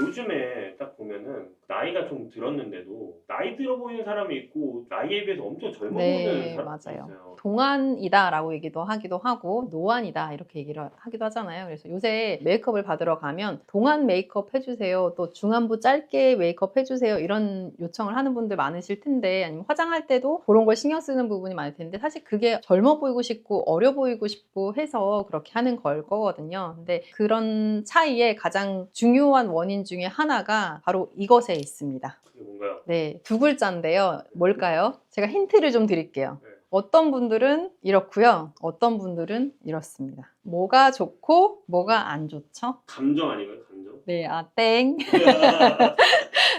요즘에 딱 보면은 나이가 좀 들었는데도 나이 들어 보이는 사람이 있고 나이에 비해서 엄청 젊어 보이는 네, 사람이 맞아요. 있어요. 동안이다라고 얘기도 하기도 하고 노안이다 이렇게 얘기를 하기도 하잖아요. 그래서 요새 메이크업을 받으러 가면 동안 메이크업 해주세요, 또 중안부 짧게 메이크업 해주세요 이런 요청을 하는 분들 많으실 텐데, 아니면 화장할 때도 그런 걸 신경 쓰는 부분이 많을 텐데, 사실 그게 젊어 보이고 싶고 어려 보이고 싶고 해서 그렇게 하는 걸 거거든요. 근데 그런 차이의 가장 중요한 원인 중에 하나가 바로 이것에 있습니다. 그게 뭔가요? 네, 두 글자인데요. 뭘까요? 제가 힌트를 좀 드릴게요. 네. 어떤 분들은 이렇고요. 어떤 분들은 이렇습니다. 뭐가 좋고 뭐가 안 좋죠? 감정 아닌가요? 감정? 네, 땡.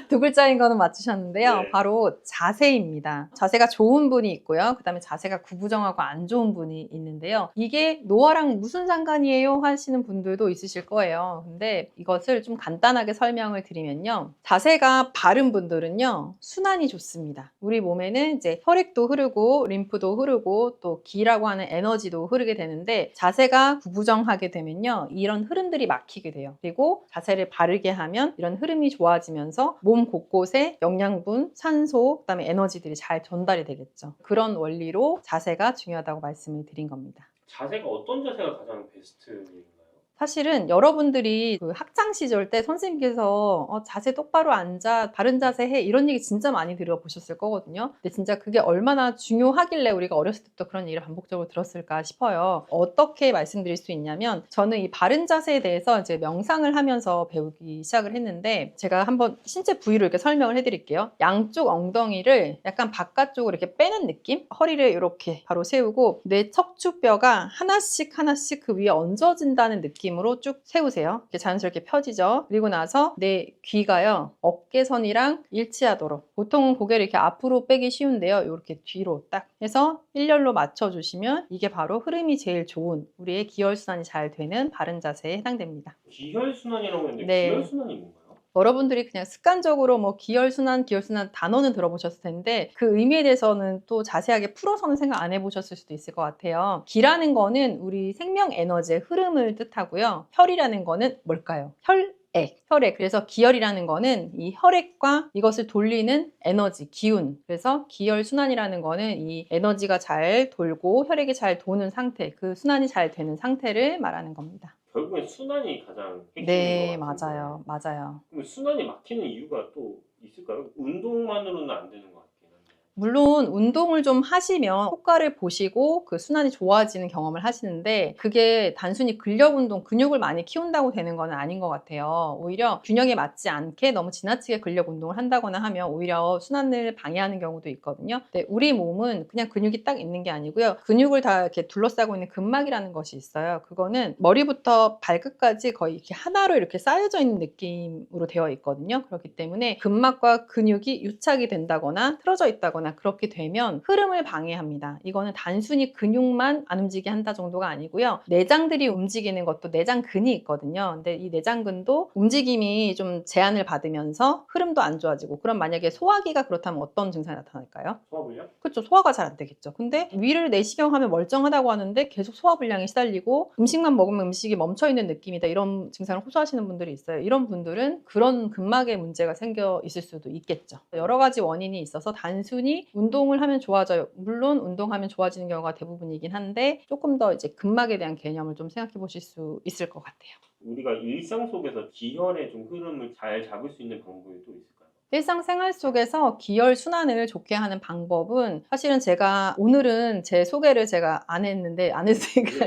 두 글자인 거는 맞추셨는데요. 네. 바로 자세입니다. 자세가 좋은 분이 있고요. 그 다음에 자세가 구부정하고 안 좋은 분이 있는데요. 이게 노화랑 무슨 상관이에요? 하시는 분들도 있으실 거예요. 근데 이것을 좀 간단하게 설명을 드리면요. 자세가 바른 분들은요, 순환이 좋습니다. 우리 몸에는 이제 혈액도 흐르고 림프도 흐르고 또 기라고 하는 에너지도 흐르게 되는데, 자세가 구부정하게 되면요, 이런 흐름들이 막히게 돼요. 그리고 자세를 바르게 하면 이런 흐름이 좋아지면서 몸 곳곳에 영양분, 산소, 그다음에 에너지들이 잘 전달이 되겠죠. 그런 원리로 자세가 중요하다고 말씀을 드린 겁니다. 자세가 어떤 자세가 가장 베스트인가요? 사실은 여러분들이 그 학창 시절 때 선생님께서 자세 똑바로 앉아, 바른 자세 해, 이런 얘기 진짜 많이 들어보셨을 거거든요. 근데 진짜 그게 얼마나 중요하길래 우리가 어렸을 때부터 그런 얘기를 반복적으로 들었을까 싶어요. 어떻게 말씀드릴 수 있냐면, 저는 이 바른 자세에 대해서 이제 명상을 하면서 배우기 시작을 했는데, 제가 한번 신체 부위로 이렇게 설명을 해드릴게요. 양쪽 엉덩이를 약간 바깥쪽으로 이렇게 빼는 느낌? 허리를 이렇게 바로 세우고 내 척추뼈가 하나씩 하나씩 그 위에 얹어진다는 느낌으로 쭉 세우세요. 이렇게 자연스럽게 펴지죠. 그리고 나서 내 귀가요, 어깨선이랑 일치하도록, 보통은 고개를 이렇게 앞으로 빼기 쉬운데요, 이렇게 뒤로 딱 해서 일렬로 맞춰주시면 이게 바로 흐름이 제일 좋은, 우리의 기혈순환이 잘 되는 바른 자세에 해당됩니다. 기혈순환이라고 했는데 네. 기혈순환이 뭔가요? 여러분들이 그냥 습관적으로 뭐 기혈순환, 기혈순환 단어는 들어보셨을 텐데, 그 의미에 대해서는 또 자세하게 풀어서는 생각 안 해보셨을 수도 있을 것 같아요. 기라는 거는 우리 생명 에너지의 흐름을 뜻하고요. 혈이라는 거는 뭘까요? 혈액. 그래서 기혈이라는 거는 이 혈액과 이것을 돌리는 에너지, 기운. 그래서 기혈순환이라는 거는 이 에너지가 잘 돌고 혈액이 잘 도는 상태, 그 순환이 잘 되는 상태를 말하는 겁니다. 결국엔 순환이 가장 핵심인 것 네, 같은데 맞아요. 그럼 순환이 막히는 이유가 또 있을까요? 운동만으로는 안 되는 것 같긴 한데. 물론 운동을 좀 하시면 효과를 보시고 그 순환이 좋아지는 경험을 하시는데, 그게 단순히 근력 운동, 근육을 많이 키운다고 되는 건 아닌 것 같아요. 오히려 균형에 맞지 않게 너무 지나치게 근력 운동을 한다거나 하면 오히려 순환을 방해하는 경우도 있거든요. 근데 우리 몸은 그냥 근육이 딱 있는 게 아니고요. 근육을 다 이렇게 둘러싸고 있는 근막이라는 것이 있어요. 그거는 머리부터 발끝까지 거의 이렇게 하나로 이렇게 쌓여져 있는 느낌으로 되어 있거든요. 그렇기 때문에 근막과 근육이 유착이 된다거나 틀어져 있다거나 그렇게 되면 흐름을 방해합니다. 이거는 단순히 근육만 안 움직이게 한다 정도가 아니고요. 내장들이 움직이는 것도 내장근이 있거든요. 근데 이 내장근도 움직임이 좀 제한을 받으면서 흐름도 안 좋아지고, 그럼 만약에 소화기가 그렇다면 어떤 증상이 나타날까요? 소화불량? 그렇죠. 소화가 잘 안 되겠죠. 근데 위를 내시경하면 멀쩡하다고 하는데 계속 소화불량이 시달리고 음식만 먹으면 음식이 멈춰있는 느낌이다, 이런 증상을 호소하시는 분들이 있어요. 이런 분들은 그런 근막에 문제가 생겨 있을 수도 있겠죠. 여러 가지 원인이 있어서 단순히 운동을 하면 좋아져요, 물론 운동하면 좋아지는 경우가 대부분이긴 한데, 조금 더 이제 근막에 대한 개념을 좀 생각해 보실 수 있을 것 같아요. 우리가 일상 속에서 기혈의 좀 흐름을 잘 잡을 수 있는 방법이 또 있을까요? 일상생활 속에서 기혈 순환을 좋게 하는 방법은, 사실은 제가 오늘은 제 소개를 제가 안 했는데, 안 했으니까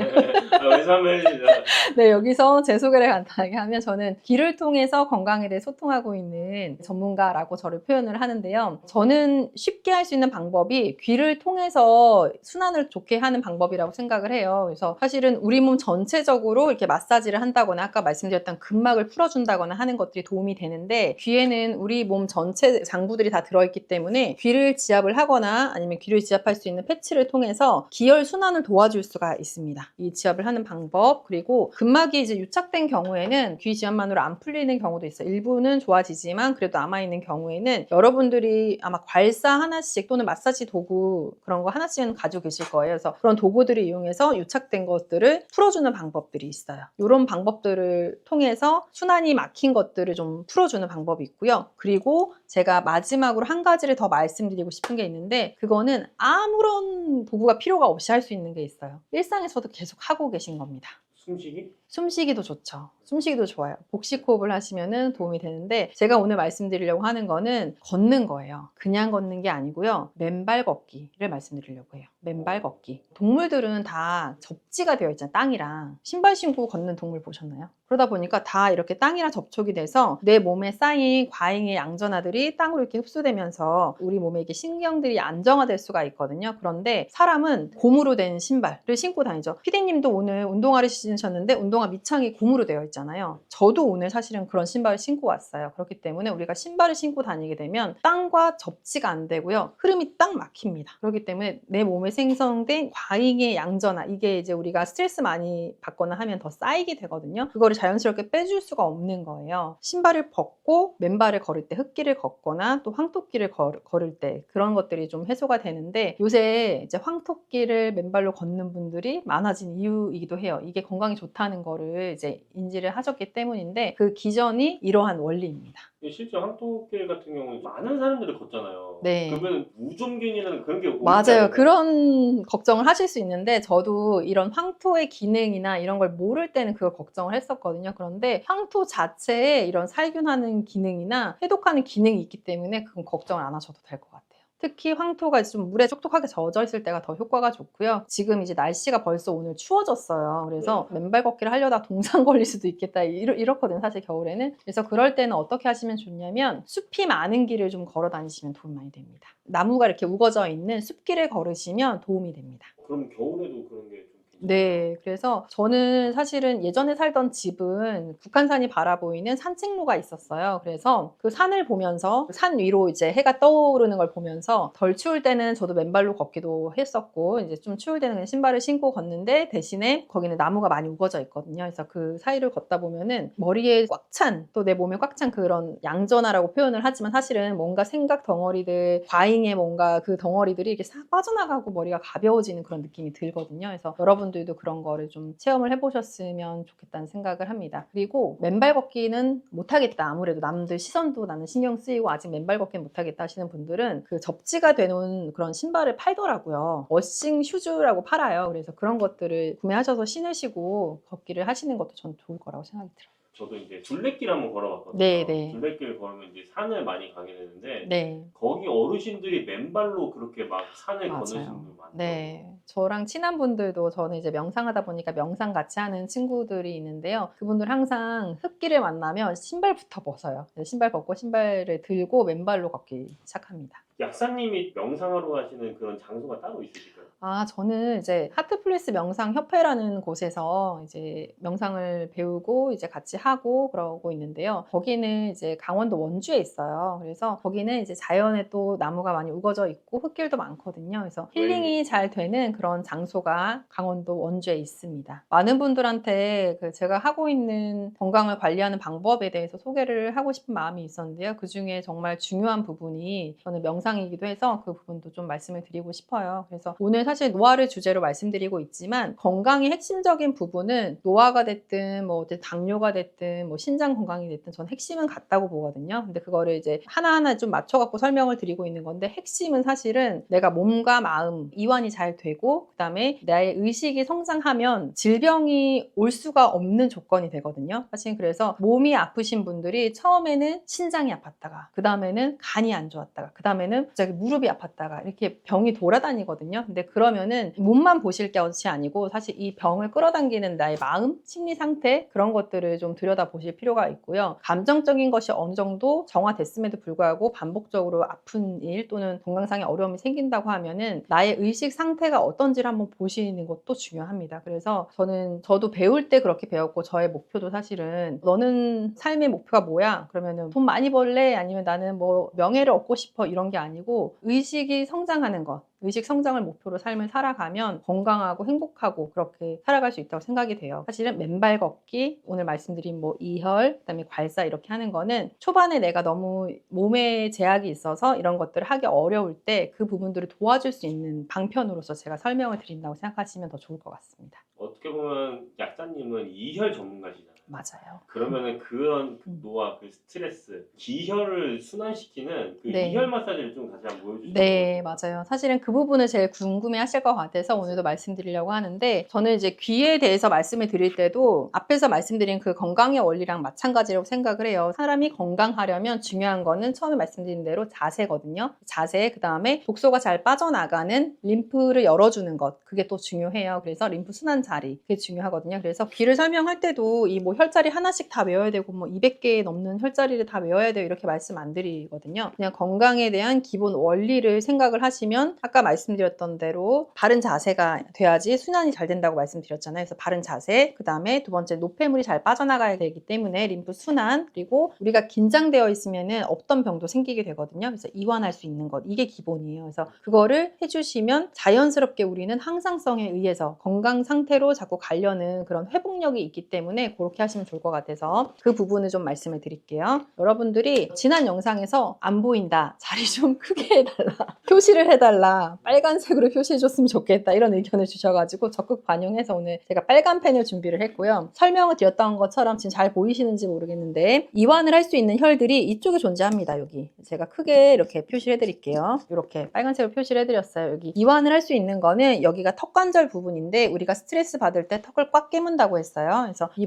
외삼을 네, 여기서 제 소개를 간단하게 하면, 저는 귀를 통해서 건강에 대해 소통하고 있는 전문가라고 저를 표현을 하는데요. 저는 쉽게 할 수 있는 방법이 귀를 통해서 순환을 좋게 하는 방법이라고 생각을 해요. 그래서 사실은 우리 몸 전체적으로 이렇게 마사지를 한다거나 아까 말씀드렸던 근막을 풀어준다거나 하는 것들이 도움이 되는데, 귀에는 우리 몸 전체 장부들이 다 들어있기 때문에 귀를 지압을 하거나 아니면 귀를 지압할 수 있는 패치를 통해서 기혈 순환을 도와줄 수가 있습니다. 이 지압을 하는 방법, 그리고 근막이 이제 유착된 경우에는 귀 지압만으로 안 풀리는 경우도 있어요. 일부는 좋아지지만 그래도 남아있는 경우에는 여러분들이 아마 괄사 하나씩 또는 마사지 도구 그런 거 하나씩은 가지고 계실 거예요. 그래서 그런 도구들을 이용해서 유착된 것들을 풀어주는 방법들이 있어요. 이런 방법들을 통해서 순환이 막힌 것들을 좀 풀어주는 방법이 있고요. 그리고 제가 마지막으로 한 가지를 더 말씀드리고 싶은 게 있는데, 그거는 아무런 도구가 필요가 없이 할 수 있는 게 있어요. 일상에서도 계속 하고 계신 겁니다. 숨쉬기? 숨쉬기도 좋죠. 숨쉬기도 좋아요. 복식 호흡을 하시면 도움이 되는데, 제가 오늘 말씀드리려고 하는 거는 걷는 거예요. 그냥 걷는 게 아니고요. 맨발 걷기를 말씀드리려고 해요. 맨발 걷기. 동물들은 다 접지가 되어 있잖아요. 땅이랑. 신발 신고 걷는 동물 보셨나요? 그러다 보니까 다 이렇게 땅이랑 접촉이 돼서 내 몸에 쌓인 과잉의 양전하들이 땅으로 이렇게 흡수되면서 우리 몸에 이렇게 신경들이 안정화될 수가 있거든요. 그런데 사람은 고무로 된 신발을 신고 다니죠. 피디님도 오늘 운동화를 신으셨는데 운동화 밑창이 고무로 되어 있잖아요. 저도 오늘 사실은 그런 신발을 신고 왔어요. 그렇기 때문에 우리가 신발을 신고 다니게 되면 땅과 접지가 안 되고요. 흐름이 딱 막힙니다. 그렇기 때문에 내 몸에 생성된 과잉의 양전하, 이게 이제 우리가 스트레스 많이 받거나 하면 더 쌓이게 되거든요. 그거를 자연스럽게 빼줄 수가 없는 거예요. 신발을 벗고 맨발을 걸을 때, 흙길을 걷거나 또 황토길을 걸을 때 그런 것들이 좀 해소가 되는데, 요새 이제 황토길을 맨발로 걷는 분들이 많아진 이유이기도 해요. 이게 건강에 좋다는 거를 이제 인지를 하셨기 때문인데, 그 기전이 이러한 원리입니다. 실제 황토길 같은 경우는 많은 사람들이 걷잖아요. 네. 그러면 무좀균이라는 그런 게 맞아요. 그런 걱정을 하실 수 있는데, 저도 이런 황토의 기능이나 이런 걸 모를 때는 그걸 걱정을 했었거든요. 그런데 황토 자체에 이런 살균하는 기능이나 해독하는 기능이 있기 때문에 그건 걱정을 안 하셔도 될 것 같아요. 특히 황토가 좀 물에 촉촉하게 젖어 있을 때가 더 효과가 좋고요. 지금 이제 날씨가 벌써 오늘 추워졌어요. 그래서 맨발 걷기를 하려다 동상 걸릴 수도 있겠다 이렇거든요, 사실 겨울에는. 그래서 그럴 때는 어떻게 하시면 좋냐면, 숲이 많은 길을 좀 걸어 다니시면 도움이 많이 됩니다. 나무가 이렇게 우거져 있는 숲길을 걸으시면 도움이 됩니다. 그럼 겨울에도 그런 게 좀 네, 그래서 저는 사실은 예전에 살던 집은 북한산이 바라보이는 산책로가 있었어요. 그래서 그 산을 보면서 산 위로 이제 해가 떠오르는 걸 보면서 덜 추울 때는 저도 맨발로 걷기도 했었고, 이제 좀 추울 때는 그냥 신발을 신고 걷는데, 대신에 거기는 나무가 많이 우거져 있거든요. 그래서 그 사이를 걷다 보면은 머리에 꽉 찬, 또 내 몸에 꽉 찬 그런 양전하라고 표현을 하지만, 사실은 뭔가 생각 덩어리들, 과잉의 뭔가 그 덩어리들이 이렇게 싹 빠져나가고 머리가 가벼워지는 그런 느낌이 들거든요. 그래서 여러분들도 그런 거를 좀 체험을 해보셨으면 좋겠다는 생각을 합니다. 그리고 맨발 걷기는 못하겠다, 아무래도 남들 시선도 나는 신경 쓰이고 아직 맨발 걷기는 못하겠다 하시는 분들은 그 접지가 되는 그런 신발을 팔더라고요. 워싱 슈즈라고 팔아요. 그래서 그런 것들을 구매하셔서 신으시고 걷기를 하시는 것도 전 좋을 거라고 생각이 들어요. 저도 이제 둘레길 한번 걸어봤거든요. 네. 둘레길 걸으면 이제 산을 많이 가게 되는데, 네. 거기 어르신들이 맨발로 그렇게 막 산을 맞아요. 거는 분들 많아요. 네. 저랑 친한 분들도, 저는 이제 명상하다 보니까 명상 같이 하는 친구들이 있는데요. 그분들 항상 흙길을 만나면 신발부터 벗어요. 신발 벗고 신발을 들고 맨발로 걷기 시작합니다. 약사님이 명상하러 가시는 그런 장소가 따로 있으실까요? 저는 이제 하트플레이스 명상협회라는 곳에서 이제 명상을 배우고 이제 같이 하고 그러고 있는데요. 거기는 이제 강원도 원주에 있어요. 그래서 거기는 이제 자연에 또 나무가 많이 우거져 있고 흙길도 많거든요. 그래서 힐링이 잘 되는 그런 장소가 강원도 원주에 있습니다. 많은 분들한테 제가 하고 있는 건강을 관리하는 방법에 대해서 소개를 하고 싶은 마음이 있었는데요. 그 중에 정말 중요한 부분이 저는 명상이기도 해서 그 부분도 좀 말씀을 드리고 싶어요. 그래서 오늘 사실 노화를 주제로 말씀드리고 있지만, 건강의 핵심적인 부분은 노화가 됐든 뭐 당뇨가 됐든 뭐 신장 건강이 됐든 저는 핵심은 같다고 보거든요. 근데 그거를 이제 하나하나 좀 맞춰갖고 설명을 드리고 있는 건데, 핵심은 사실은 내가 몸과 마음 이완이 잘 되고, 그 다음에 나의 의식이 성장하면 질병이 올 수가 없는 조건이 되거든요. 사실 그래서 몸이 아프신 분들이 처음에는 신장이 아팠다가, 그 다음에는 간이 안 좋았다가, 그 다음에는 갑자기 무릎이 아팠다가 이렇게 병이 돌아다니거든요. 근데 그러면은 몸만 보실 것이 아니고 사실 이 병을 끌어당기는 나의 마음, 심리 상태 그런 것들을 좀 들여다보실 필요가 있고요. 감정적인 것이 어느 정도 정화됐음에도 불구하고 반복적으로 아픈 일 또는 건강상의 어려움이 생긴다고 하면은 나의 의식 상태가 어떤지를 한번 보시는 것도 중요합니다. 그래서 저도 배울 때 그렇게 배웠고 저의 목표도 사실은 너는 삶의 목표가 뭐야? 그러면은 돈 많이 벌래? 아니면 나는 뭐 명예를 얻고 싶어? 이런 게 아니고 의식이 성장하는 것. 의식 성장을 목표로 삶을 살아가면 건강하고 행복하고 그렇게 살아갈 수 있다고 생각이 돼요. 사실은 맨발 걷기, 오늘 말씀드린 뭐 이혈, 그다음에 괄사 이렇게 하는 거는 초반에 내가 너무 몸에 제약이 있어서 이런 것들을 하기 어려울 때 그 부분들을 도와줄 수 있는 방편으로서 제가 설명을 드린다고 생각하시면 더 좋을 것 같습니다. 어떻게 보면 약사님은 이혈 전문가시잖아요. 맞아요. 그러면은 그런 음. 노화, 그 스트레스, 기혈을 순환시키는 그 네. 이혈 마사지를 좀 다시 한번 보여주시면 네, 맞아요. 사실은 그 부분을 제일 궁금해 하실 것 같아서 오늘도 말씀드리려고 하는데 저는 이제 귀에 대해서 말씀을 드릴 때도 앞에서 말씀드린 그 건강의 원리랑 마찬가지라고 생각을 해요. 사람이 건강하려면 중요한 거는 처음에 말씀드린 대로 자세거든요. 자세, 그 다음에 독소가 잘 빠져나가는 림프를 열어주는 것. 그게 또 중요해요. 그래서 림프 순환 자리. 그게 중요하거든요. 그래서 귀를 설명할 때도 이 뭐 혈자리 하나씩 다 외워야 되고 뭐 200개 넘는 혈자리를 다 외워야 돼요. 이렇게 말씀 안 드리거든요. 그냥 건강에 대한 기본 원리를 생각을 하시면 아까 말씀드렸던 대로 바른 자세가 돼야지 순환이 잘 된다고 말씀드렸잖아요. 그래서 바른 자세, 그 다음에 두 번째 노폐물이 잘 빠져나가야 되기 때문에 림프 순환, 그리고 우리가 긴장되어 있으면은 없던 병도 생기게 되거든요. 그래서 이완할 수 있는 것, 이게 기본이에요. 그래서 그거를 해주시면 자연스럽게 우리는 항상성에 의해서 건강 상태로 자꾸 가려는 그런 회복력이 있기 때문에 그렇게 하시면 좋을 것 같아서 그 부분을 좀 말씀을 드릴게요. 여러분들이 지난 영상에서 안 보인다, 자리 좀 크게 해달라, 표시를 해달라, 빨간색으로 표시해줬으면 좋겠다 이런 의견을 주셔가지고 적극 반영해서 오늘 제가 빨간 펜을 준비를 했고요. 설명을 드렸던 것처럼 지금 잘 보이시는지 모르겠는데 이완을 할 수 있는 혈들이 이쪽에 존재합니다. 여기 제가 크게 이렇게 표시를 해드릴게요. 이렇게 빨간색으로 표시를 해드렸어요. 여기 이완을 할 수 있는 거는 여기가 턱관절 부분인데 우리가 스트레스 받을 때 턱을 꽉 깨문다고 했어요. 그래서 이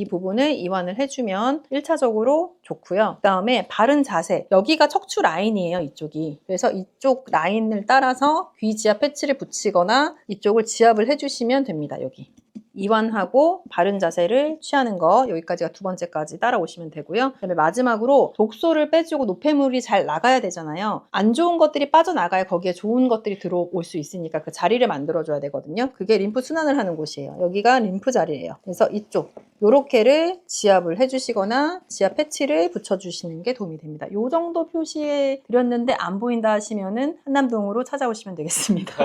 부분을 이완을 해주면 1차적으로 좋고요. 그 다음에 바른 자세, 여기가 척추 라인이에요. 이쪽이. 그래서 이쪽 라인을 따라서 귀 지압 패치를 붙이거나 이쪽을 지압을 해주시면 됩니다. 여기. 이완하고 바른 자세를 취하는 거, 여기까지가 두 번째까지 따라오시면 되고요. 그다음에 마지막으로 독소를 빼주고 노폐물이 잘 나가야 되잖아요. 안 좋은 것들이 빠져나가야 거기에 좋은 것들이 들어올 수 있으니까 그 자리를 만들어줘야 되거든요. 그게 림프 순환을 하는 곳이에요. 여기가 림프 자리예요. 그래서 이쪽 요렇게를 지압을 해주시거나 지압 패치를 붙여주시는 게 도움이 됩니다. 요 정도 표시해 드렸는데 안 보인다 하시면은 한남동으로 찾아오시면 되겠습니다.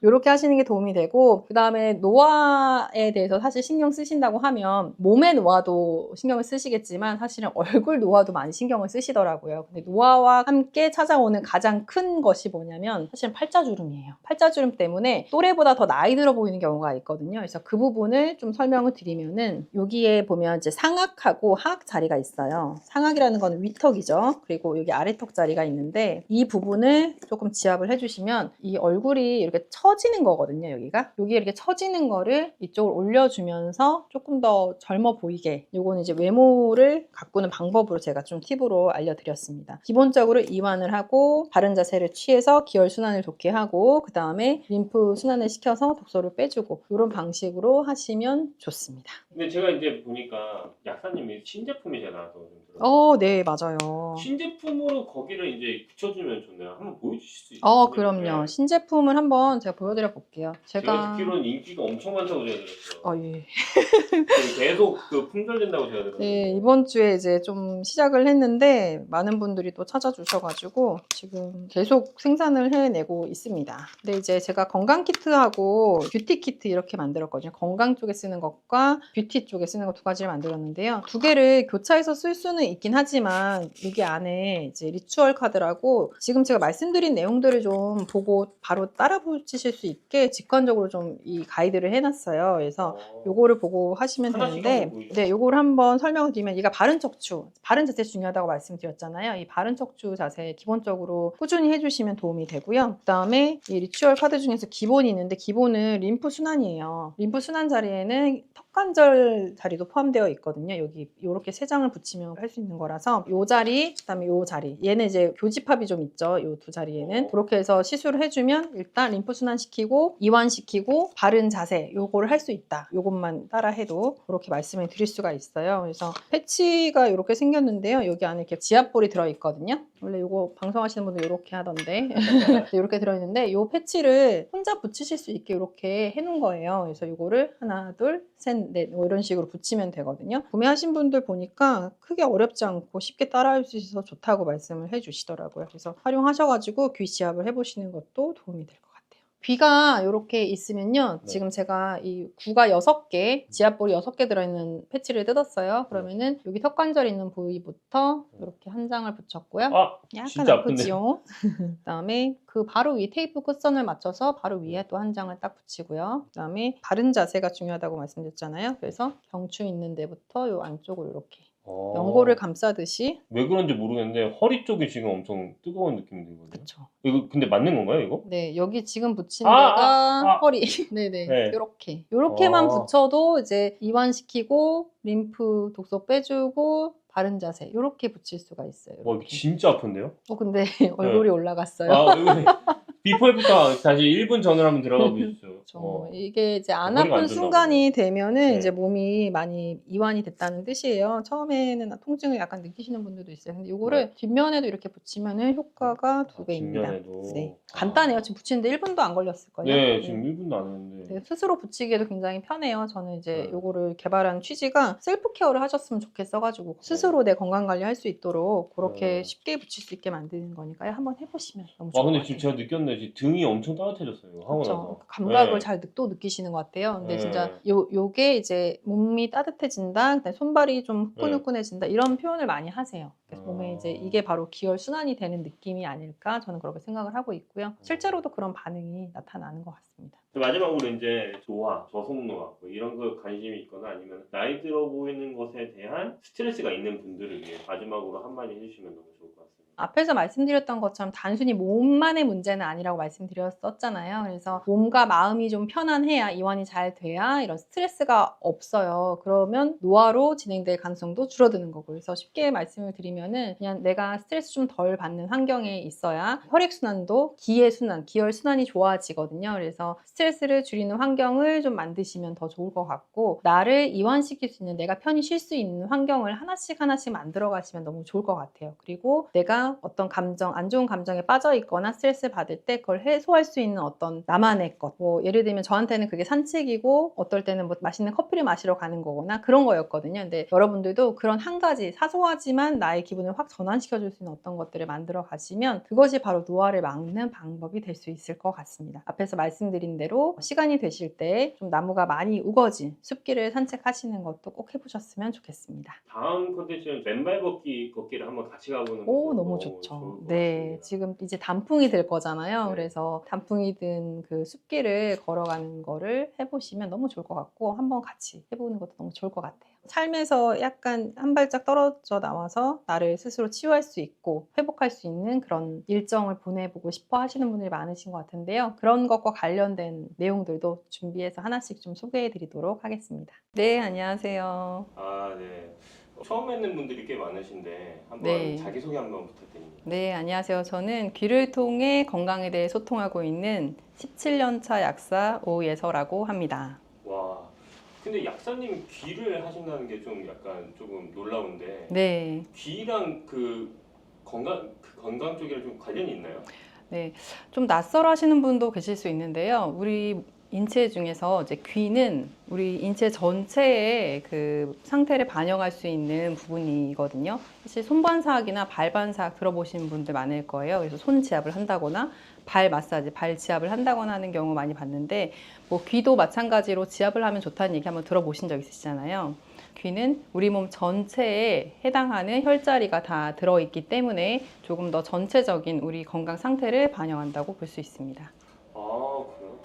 이렇게 하시는 게 도움이 되고, 그 다음에 노화에 대해서 사실 신경 쓰신다고 하면 몸의 노화도 신경을 쓰시겠지만 사실은 얼굴 노화도 많이 신경을 쓰시더라고요. 근데 노화와 함께 찾아오는 가장 큰 것이 뭐냐면 사실은 팔자주름이에요. 팔자주름 때문에 또래보다 더 나이 들어 보이는 경우가 있거든요. 그래서 그 부분을 좀 설명을 드리면은 여기에 보면 이제 상악하고 하악 자리가 있어요. 상악이라는 건 위턱이죠. 그리고 여기 아래턱 자리가 있는데 이 부분을 조금 지압을 해주시면 이 얼굴이 이렇게 처지는 거거든요. 여기 이렇게 처지는 거를 이쪽으로 올려주면서 조금 더 젊어 보이게, 요거는 이제 외모를 가꾸는 방법으로 제가 좀 팁으로 알려드렸습니다. 기본적으로 이완을 하고 바른 자세를 취해서 기혈 순환을 좋게 하고 그 다음에 림프 순환을 시켜서 독소를 빼주고 이런 방식으로 하시면 좋습니다. 근데 제가 이제 보니까 약사님이 신제품이 제가 나와서 좀 들었어요. 네, 맞아요. 신제품으로 거기를 이제 붙여주면 좋네요. 한번 보여주실 수 있어요? 그럼요. 신제품을 한번 제가 보여드려 볼게요. 제가 듣기로는 인기가 엄청 많다고 제가 들었어요. 예. 계속 그 품절된다고 제가 들었어요. 네, 이번 주에 이제 좀 시작을 했는데 많은 분들이 또 찾아주셔가지고 지금 계속 생산을 해내고 있습니다. 근데 이제 제가 건강 키트하고 뷰티 키트 이렇게 만들었거든요. 건강 쪽에 쓰는 것과 뷰티 쪽에 쓰는 것 두 가지를 만들었는데요. 두 개를 교차해서 쓸 수는 있긴 하지만 여기 안에 이제 리추얼 카드라고 지금 제가 말씀드린 내용들을 좀 보고 바로 따라 붙이실 수 있게 직관적으로 좀 이 가이드를 해놨어요. 그래서 요거를 보고 하시면 되는데, 네, 요거를 한번 설명을 드리면 얘가 바른 척추, 바른 자세 중요하다고 말씀드렸잖아요. 이 바른 척추 자세 기본적으로 꾸준히 해주시면 도움이 되고요. 그 다음에 이 리추얼 카드 중에서 기본이 있는데 기본은 림프 순환이에요. 림프 순환 자리에는 턱관절 자리도 포함되어 있거든요. 여기 이렇게 3장을 붙이면 할 수 있는 거라서 이 자리, 그다음에 이 자리, 얘는 이제 교집합이 좀 있죠. 이 두 자리에는 그렇게 해서 시술을 해주면 일단 림프 순환시키고 이완시키고 바른 자세 요거를 할 수 있다. 요것만 따라 해도 그렇게 말씀을 드릴 수가 있어요. 그래서 패치가 이렇게 생겼는데요. 여기 안에 이렇게 지압볼이 들어있거든요. 원래 요거 방송하시는 분들 이렇게 하던데 이렇게 들어있는데 요 패치를 혼자 붙이실 수 있게 이렇게 해놓은 거예요. 그래서 이거를 하나, 둘, 셋, 넷 이런 식으로 붙이면 되거든요. 구매하신 분들 보니까 크게 어렵지 않고 쉽게 따라할 수 있어서 좋다고 말씀을 해주시더라고요. 그래서 활용하셔가지고 귀 지압을 해보시는 것도 도움이 될 것 같아요. 귀가 이렇게 있으면요. 네. 지금 제가 이 구가 6개, 지압볼이 6개 들어있는 패치를 뜯었어요. 그러면은 여기 턱관절 있는 부위부터 이렇게 한 장을 붙였고요. 아, 약간 진짜 아픈데. 아프지요? 그다음에 그 바로 위 테이프 끝선을 맞춰서 바로 위에 또 한 장을 딱 붙이고요. 그다음에 바른 자세가 중요하다고 말씀드렸잖아요. 그래서 경추 있는 데부터 요 안쪽으로 이렇게 연골을 감싸듯이. 왜 그런지 모르겠는데 허리 쪽이 지금 엄청 뜨거운 느낌이 들거든요. 그쵸. 이거 근데 맞는 건가요, 이거? 네, 여기 지금 붙인 아, 데가 허리. 네네. 네. 요렇게만 붙여도 이제 이완시키고 림프 독소 빼주고 바른 자세 요렇게 붙일 수가 있어요. 와, 이거 요렇게. 진짜 아픈데요? 근데 얼굴이 올라갔어요. 비포부터 다시 1분 전으로 한번 들어가 보시죠. 이게 이제 안 허리가 안 아픈 좋나 순간이 되면은 네. 이제 몸이 많이 이완이 됐다는 뜻이에요. 처음에는 통증을 약간 느끼시는 분들도 있어요. 근데 이거를 뒷면에도 이렇게 붙이면은 효과가 2배입니다. 뒷면에도. 네. 간단해요. 지금 붙이는데 1분도 안 걸렸을 거예요. 네, 지금 1분도 안 했는데. 네, 스스로 붙이기에도 굉장히 편해요. 저는 이제 네. 요거를 개발한 취지가 셀프 케어를 하셨으면 좋겠어가지고 스스로 내 건강 관리할 수 있도록 그렇게 네. 쉽게 붙일 수 있게 만드는 거니까요. 한번 해보시면 너무 아, 좋을 것 근데 같아요. 지금 제가 느꼈는데 지금 등이 엄청 따뜻해졌어요. 하고 그렇죠. 나서. 감각을 네. 잘 또 느끼시는 것 같아요. 근데 네. 진짜 요게 이제 몸이 따뜻해진다, 그다음에 손발이 좀 후끈후끈해진다 이런 표현을 많이 하세요. 그래서 몸에 이제 이게 바로 기혈 순환이 되는 느낌이 아닐까 저는 그렇게 생각을 하고 있고요. 실제로도 그런 반응이 나타나는 것 같습니다. 마지막으로 이제 노화, 저속노화 뭐 이런 거 관심이 있거나 아니면 나이 들어 보이는 것에 대한 스트레스가 있는 분들을 위해 마지막으로 한마디 해주시면 너무 좋을 것 같습니다. 앞에서 말씀드렸던 것처럼 단순히 몸만의 문제는 아니라고 말씀드렸었잖아요. 그래서 몸과 마음이 좀 편안해야 이완이 잘 돼야 이런 스트레스가 없어요. 그러면 노화로 진행될 가능성도 줄어드는 거고. 그래서 쉽게 말씀을 드리면은 그냥 내가 스트레스 좀 덜 받는 환경에 있어야 혈액순환도 기혈순환이 좋아지거든요. 그래서 스트레스를 줄이는 환경을 좀 만드시면 더 좋을 것 같고, 나를 이완시킬 수 있는, 내가 편히 쉴 수 있는 환경을 하나씩 만들어 가시면 너무 좋을 것 같아요. 그리고 내가 어떤 감정, 안 좋은 감정에 빠져 있거나 스트레스 받을 때 그걸 해소할 수 있는 어떤 나만의 것, 뭐 예를 들면 저한테는 그게 산책이고 어떨 때는 뭐 맛있는 커피를 마시러 가는 거거나 그런 거였거든요. 근데 여러분들도 그런 한 가지 사소하지만 나의 기분을 확 전환시켜 줄 수 있는 어떤 것들을 만들어 가시면 그것이 바로 노화를 막는 방법이 될 수 있을 것 같습니다. 앞에서 말씀드린 대로 시간이 되실 때 좀 나무가 많이 우거진 숲길을 산책하시는 것도 꼭 해보셨으면 좋겠습니다. 다음 컨텐츠는 맨발 걷기를 한번 같이 가보는 오, 것도 너무 좋을 좋죠. 것 네, 같습니다. 지금 이제 단풍이 될 거잖아요. 네. 그래서 단풍이 든 그 숲길을 걸어가는 거를 해보시면 너무 좋을 것 같고 한번 같이 해보는 것도 너무 좋을 것 같아요. 삶에서 약간 한 발짝 떨어져 나와서 나를 스스로 치유할 수 있고 회복할 수 있는 그런 일정을 보내보고 싶어 하시는 분들이 많으신 것 같은데요. 그런 것과 관련된 내용들도 준비해서 하나씩 좀 소개해 드리도록 하겠습니다. 네, 안녕하세요. 아, 네. 처음 뵙는 분들이 꽤 많으신데 한번 네. 자기소개 한번 부탁드립니다. 네, 안녕하세요. 저는 귀를 통해 건강에 대해 소통하고 있는 17년차 약사 오예서라고 합니다. 와, 근데 약사님 귀를 하신다는 게 좀 약간 조금 놀라운데 네, 귀랑 그 건강 쪽이랑 좀 관련이 있나요? 네, 좀 낯설어 하시는 분도 계실 수 있는데요. 우리 인체 중에서 이제 귀는 우리 인체 전체의 그 상태를 반영할 수 있는 부분이거든요. 사실 손반사학이나 발반사학 들어보신 분들 많을 거예요. 그래서 손 지압을 한다거나 발 마사지, 발 지압을 한다거나 하는 경우 많이 봤는데, 뭐 귀도 마찬가지로 지압을 하면 좋다는 얘기 한번 들어보신 적 있으시잖아요. 귀는 우리 몸 전체에 해당하는 혈자리가 다 들어있기 때문에 조금 더 전체적인 우리 건강 상태를 반영한다고 볼 수 있습니다. 아, 그래요?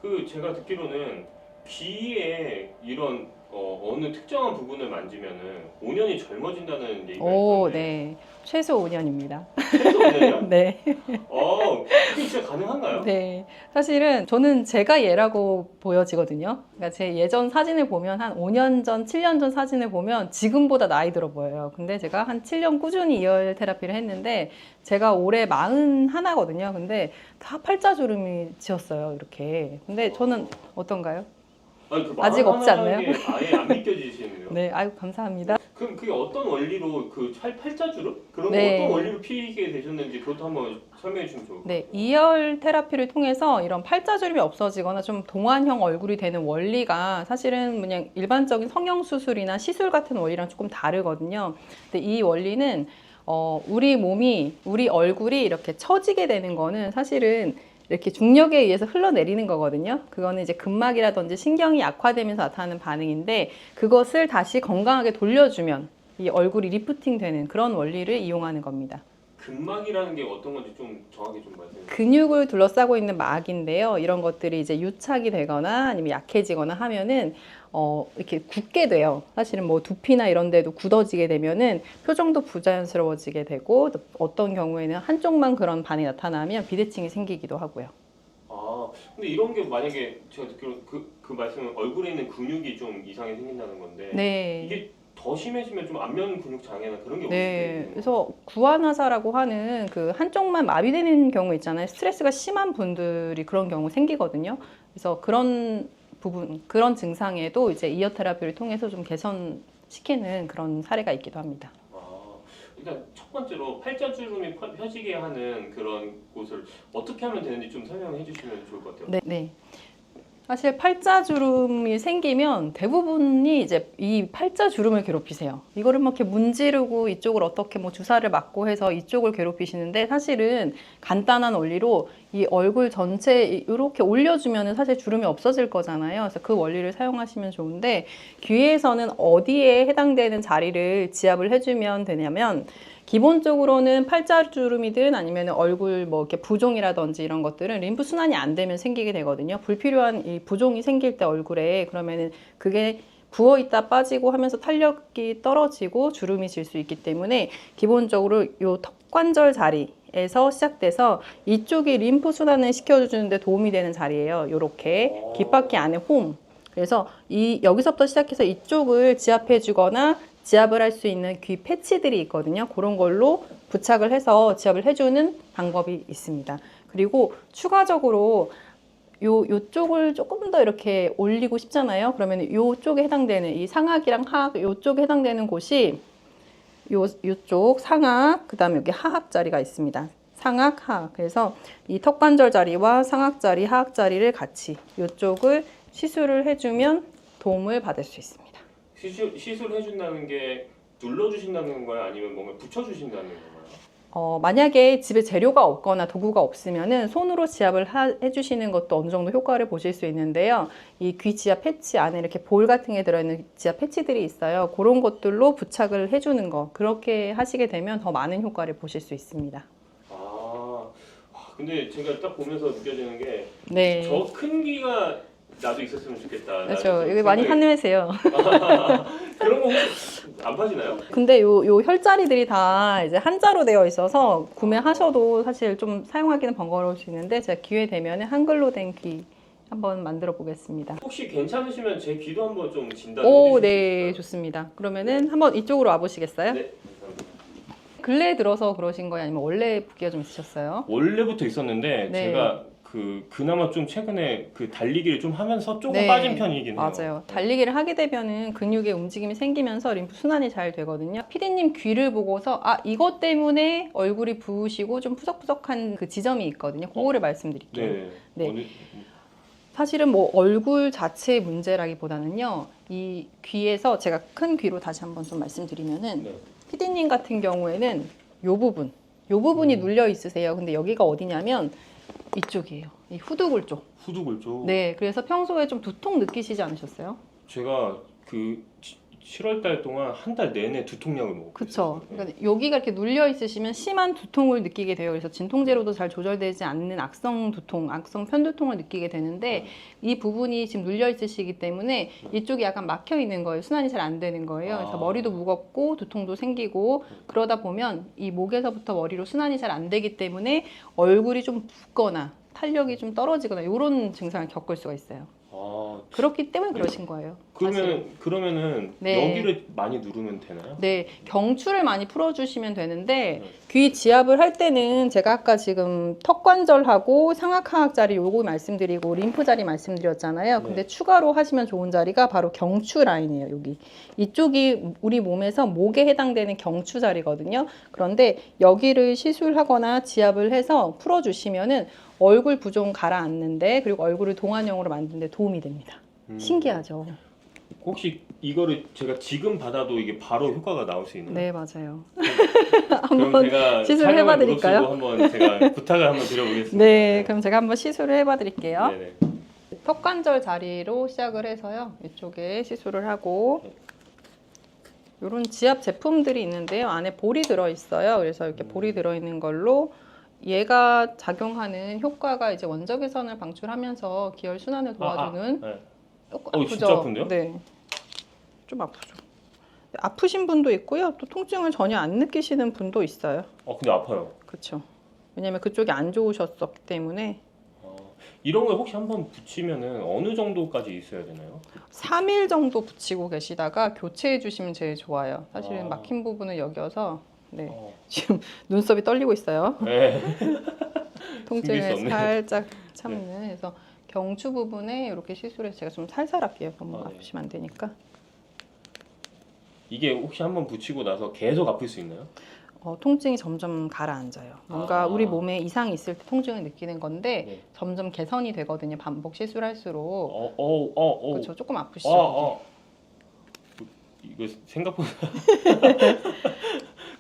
그 제가 듣기로는 귀에 이런 어느 특정한 부분을 만지면은 5년이 젊어진다는 얘기가 오, 있던데 네. 최소 5년입니다. 최소 5년이요? 네. 그게 진짜 가능한가요? 네. 사실은 저는 제가 얘라고 보여지거든요. 그러니까 제 예전 사진을 보면 한 5년 전, 7년 전 사진을 보면 지금보다 나이 들어 보여요. 근데 제가 한 7년 꾸준히 이열 테라피를 했는데 제가 올해 41거든요. 근데 다 팔자주름이 지었어요. 이렇게. 근데 저는 어떤가요? 아니, 그 아직 없지 않나요? 게 아예 안 믿겨지시는데요? 네. 아유, 감사합니다. 그럼 그게 어떤 원리로 그 팔자주름? 그런 네. 거 어떤 원리로 피게 되셨는지 그것도 한번 설명해 주시면 좋을 것 같아요. 네, 이열 테라피를 통해서 이런 팔자주름이 없어지거나 좀 동안형 얼굴이 되는 원리가 사실은 그냥 일반적인 성형 수술이나 시술 같은 원리랑 조금 다르거든요. 근데 이 원리는 우리 몸이, 우리 얼굴이 이렇게 처지게 되는 거는 사실은 이렇게 중력에 의해서 흘러내리는 거거든요. 그거는 이제 근막이라든지 신경이 약화되면서 나타나는 반응인데 그것을 다시 건강하게 돌려주면 이 얼굴이 리프팅 되는 그런 원리를 이용하는 겁니다. 근막이라는 게 어떤 건지 좀 정확히 좀 말씀해 주세요. 근육을 둘러싸고 있는 막인데요. 이런 것들이 이제 유착이 되거나 아니면 약해지거나 하면은 이렇게 굳게 돼요. 사실은 뭐 두피나 이런 데도 굳어지게 되면은 표정도 부자연스러워지게 되고 또 어떤 경우에는 한쪽만 그런 반이 나타나면 비대칭이 생기기도 하고요. 근데 이런 게 만약에 제가 듣기로 그 말씀은 얼굴에 있는 근육이 좀 이상이 생긴다는 건데 네. 이게 더 심해지면 좀 안면 근육 장애나 그런 게 네, 오시게 그래서 구안화사라고 하는 그 한쪽만 마비되는 경우 있잖아요. 스트레스가 심한 분들이 그런 경우 생기거든요. 그래서 그런 부분, 그런 증상에도 이제 이어 테라피를 통해서 좀 개선시키는 그런 사례가 있기도 합니다. 일단 첫 번째로 팔자주름이 펴지게 하는 그런 곳을 어떻게 하면 되는지 좀 설명해 주시면 좋을 것 같아요. 네, 네. 사실 팔자주름이 생기면 대부분이 이제 이 팔자주름을 괴롭히세요. 이거를 막 이렇게 문지르고 이쪽을 어떻게 뭐 주사를 맞고 해서 이쪽을 괴롭히시는데 사실은 간단한 원리로 이 얼굴 전체 이렇게 올려주면 사실 주름이 없어질 거잖아요. 그래서 그 원리를 사용하시면 좋은데 귀에서는 어디에 해당되는 자리를 지압을 해주면 되냐면 기본적으로는 팔자주름이든 아니면 얼굴 뭐 이렇게 부종이라든지 이런 것들은 림프 순환이 안 되면 생기게 되거든요. 불필요한 이 부종이 생길 때 얼굴에 그러면은 그게 부어 있다 빠지고 하면서 탄력이 떨어지고 주름이 질 수 있기 때문에 기본적으로 요 턱관절 자리에서 시작돼서 이쪽이 림프 순환을 시켜주는데 도움이 되는 자리예요. 요렇게 귓바퀴 안에 홈. 그래서 여기서부터 시작해서 이쪽을 지압해주거나 지압을 할 수 있는 귀 패치들이 있거든요. 그런 걸로 부착을 해서 지압을 해주는 방법이 있습니다. 그리고 추가적으로 요쪽을 조금 더 이렇게 올리고 싶잖아요. 그러면 요쪽에 해당되는 이 상악이랑 하악, 요쪽에 해당되는 곳이 요쪽 상악, 그 다음에 여기 하악 자리가 있습니다. 상악, 하악. 그래서 이 턱관절 자리와 상악 자리, 하악 자리를 같이 요쪽을 시술을 해주면 도움을 받을 수 있습니다. 시술 해준다는 게 눌러주신다는 건가요? 아니면 뭔가 붙여주신다는 건가요? 만약에 집에 재료가 없거나 도구가 없으면은 손으로 지압을 해주시는 것도 어느 정도 효과를 보실 수 있는데요. 이 귀 지압 패치 안에 이렇게 볼 같은 게 들어있는 지압 패치들이 있어요. 그런 것들로 부착을 해주는 거. 그렇게 하시게 되면 더 많은 효과를 보실 수 있습니다. 근데 제가 딱 보면서 느껴지는 게 네. 저 큰 귀가 나도 있었으면 좋겠다. 그렇죠. 여기 많이 한림하세요. 그런 거 혹시 안 파시나요? 근데 요 혈자리들이 다 이제 한자로 되어 있어서 구매하셔도 사실 좀 사용하기는 번거로울 수 있는데 제가 기회 되면 한글로 된 귀 한번 만들어 보겠습니다. 혹시 괜찮으시면 제 귀도 한번 좀 진단해 오, 주실 수 네, 있을까요? 좋습니다. 그러면은 한번 이쪽으로 와보시겠어요? 네, 감사합니다. 근래에 들어서 그러신 거예요? 아니면 원래 붓기가 좀 있으셨어요? 원래부터 있었는데 네. 제가 그나마 좀 최근에 그 달리기를 좀 하면서 조금 네, 빠진 편이긴 해요. 맞아요. 달리기를 하게 되면은 근육의 움직임이 생기면서 림프 순환이 잘 되거든요. 피디님 귀를 보고서 이것 때문에 얼굴이 부으시고 좀 푸석푸석한 그 지점이 있거든요. 그거를 말씀드릴게요. 네. 네. 사실은 뭐 얼굴 자체의 문제라기보다는요. 이 귀에서 제가 큰 귀로 다시 한번 좀 말씀드리면은 네. 피디님 같은 경우에는 요 부분이 눌려 있으세요. 근데 여기가 어디냐면 이쪽이에요. 이 후두골 쪽. 후두골 쪽. 네, 그래서 평소에 좀 두통 느끼시지 않으셨어요? 제가 7월 달 동안 한 달 내내 두통약을 먹고 그쵸. 있었어요. 그러니까 여기가 이렇게 눌려 있으시면 심한 두통을 느끼게 돼요. 그래서 진통제로도 잘 조절되지 않는 악성 두통, 악성 편두통을 느끼게 되는데 이 부분이 지금 눌려 있으시기 때문에 이쪽이 약간 막혀 있는 거예요. 순환이 잘 안 되는 거예요. 그래서 머리도 무겁고 두통도 생기고 그러다 보면 이 목에서부터 머리로 순환이 잘 안 되기 때문에 얼굴이 좀 붓거나 탄력이 좀 떨어지거나 이런 증상을 겪을 수가 있어요. 그렇기 때문에 그러신 거예요. 사실은. 그러면은 네. 여기를 많이 누르면 되나요? 네, 경추를 많이 풀어주시면 되는데 귀 지압을 할 때는 제가 아까 지금 턱관절하고 상악하악 자리 요거 말씀드리고 림프 자리 말씀드렸잖아요. 근데 추가로 하시면 좋은 자리가 바로 경추 라인이에요. 여기 이쪽이 우리 몸에서 목에 해당되는 경추 자리거든요. 그런데 여기를 시술하거나 지압을 해서 풀어주시면은 얼굴 부종 가라앉는데 그리고 얼굴을 동안형으로 만드는데 도움이 됩니다. 신기하죠? 혹시 이거를 제가 지금 받아도 이게 바로 효과가 나올 수 있나요? 네, 맞아요. 그럼 한번 제가 시술을 촬영을 해봐드릴까요? 무릅쓰고 한번 제가 부탁을 한번 드려보겠습니다. 네, 그럼 제가 한번 시술을 해봐드릴게요. 네네. 턱관절 자리로 시작을 해서요. 이쪽에 시술을 하고 이런 지압 제품들이 있는데요. 안에 볼이 들어있어요. 그래서 이렇게 볼이 들어있는 걸로 얘가 작용하는 효과가 이제 원적외선을 방출하면서 기혈 순환을 도와주는 네. 아프죠? 진짜 아픈데요? 네, 좀 아프죠. 아프신 분도 있고요. 또 통증을 전혀 안 느끼시는 분도 있어요. 근데 아파요. 그렇죠. 왜냐면 그쪽이 안 좋으셨었기 때문에 이런 걸 혹시 한번 붙이면은 어느 정도까지 있어야 되나요? 3일 정도 붙이고 계시다가 교체해 주시면 제일 좋아요. 사실은 아. 막힌 부분은 여기여서 네. 어. 지금 눈썹이 떨리고 있어요. 네. 통증을 숨길 수 없네. 살짝 참는. 그래서 경추 부분에 이렇게 시술해서 제가 좀 살살 할게요. 너무 네. 아프시면 안 되니까. 이게 혹시 한번 붙이고 나서 계속 아플 수 있나요? 통증이 점점 가라앉아요. 뭔가 우리 몸에 이상이 있을 때 통증을 느끼는 건데 네. 점점 개선이 되거든요. 반복 시술할수록. 그렇죠. 조금 아프시죠. 이거 생각보다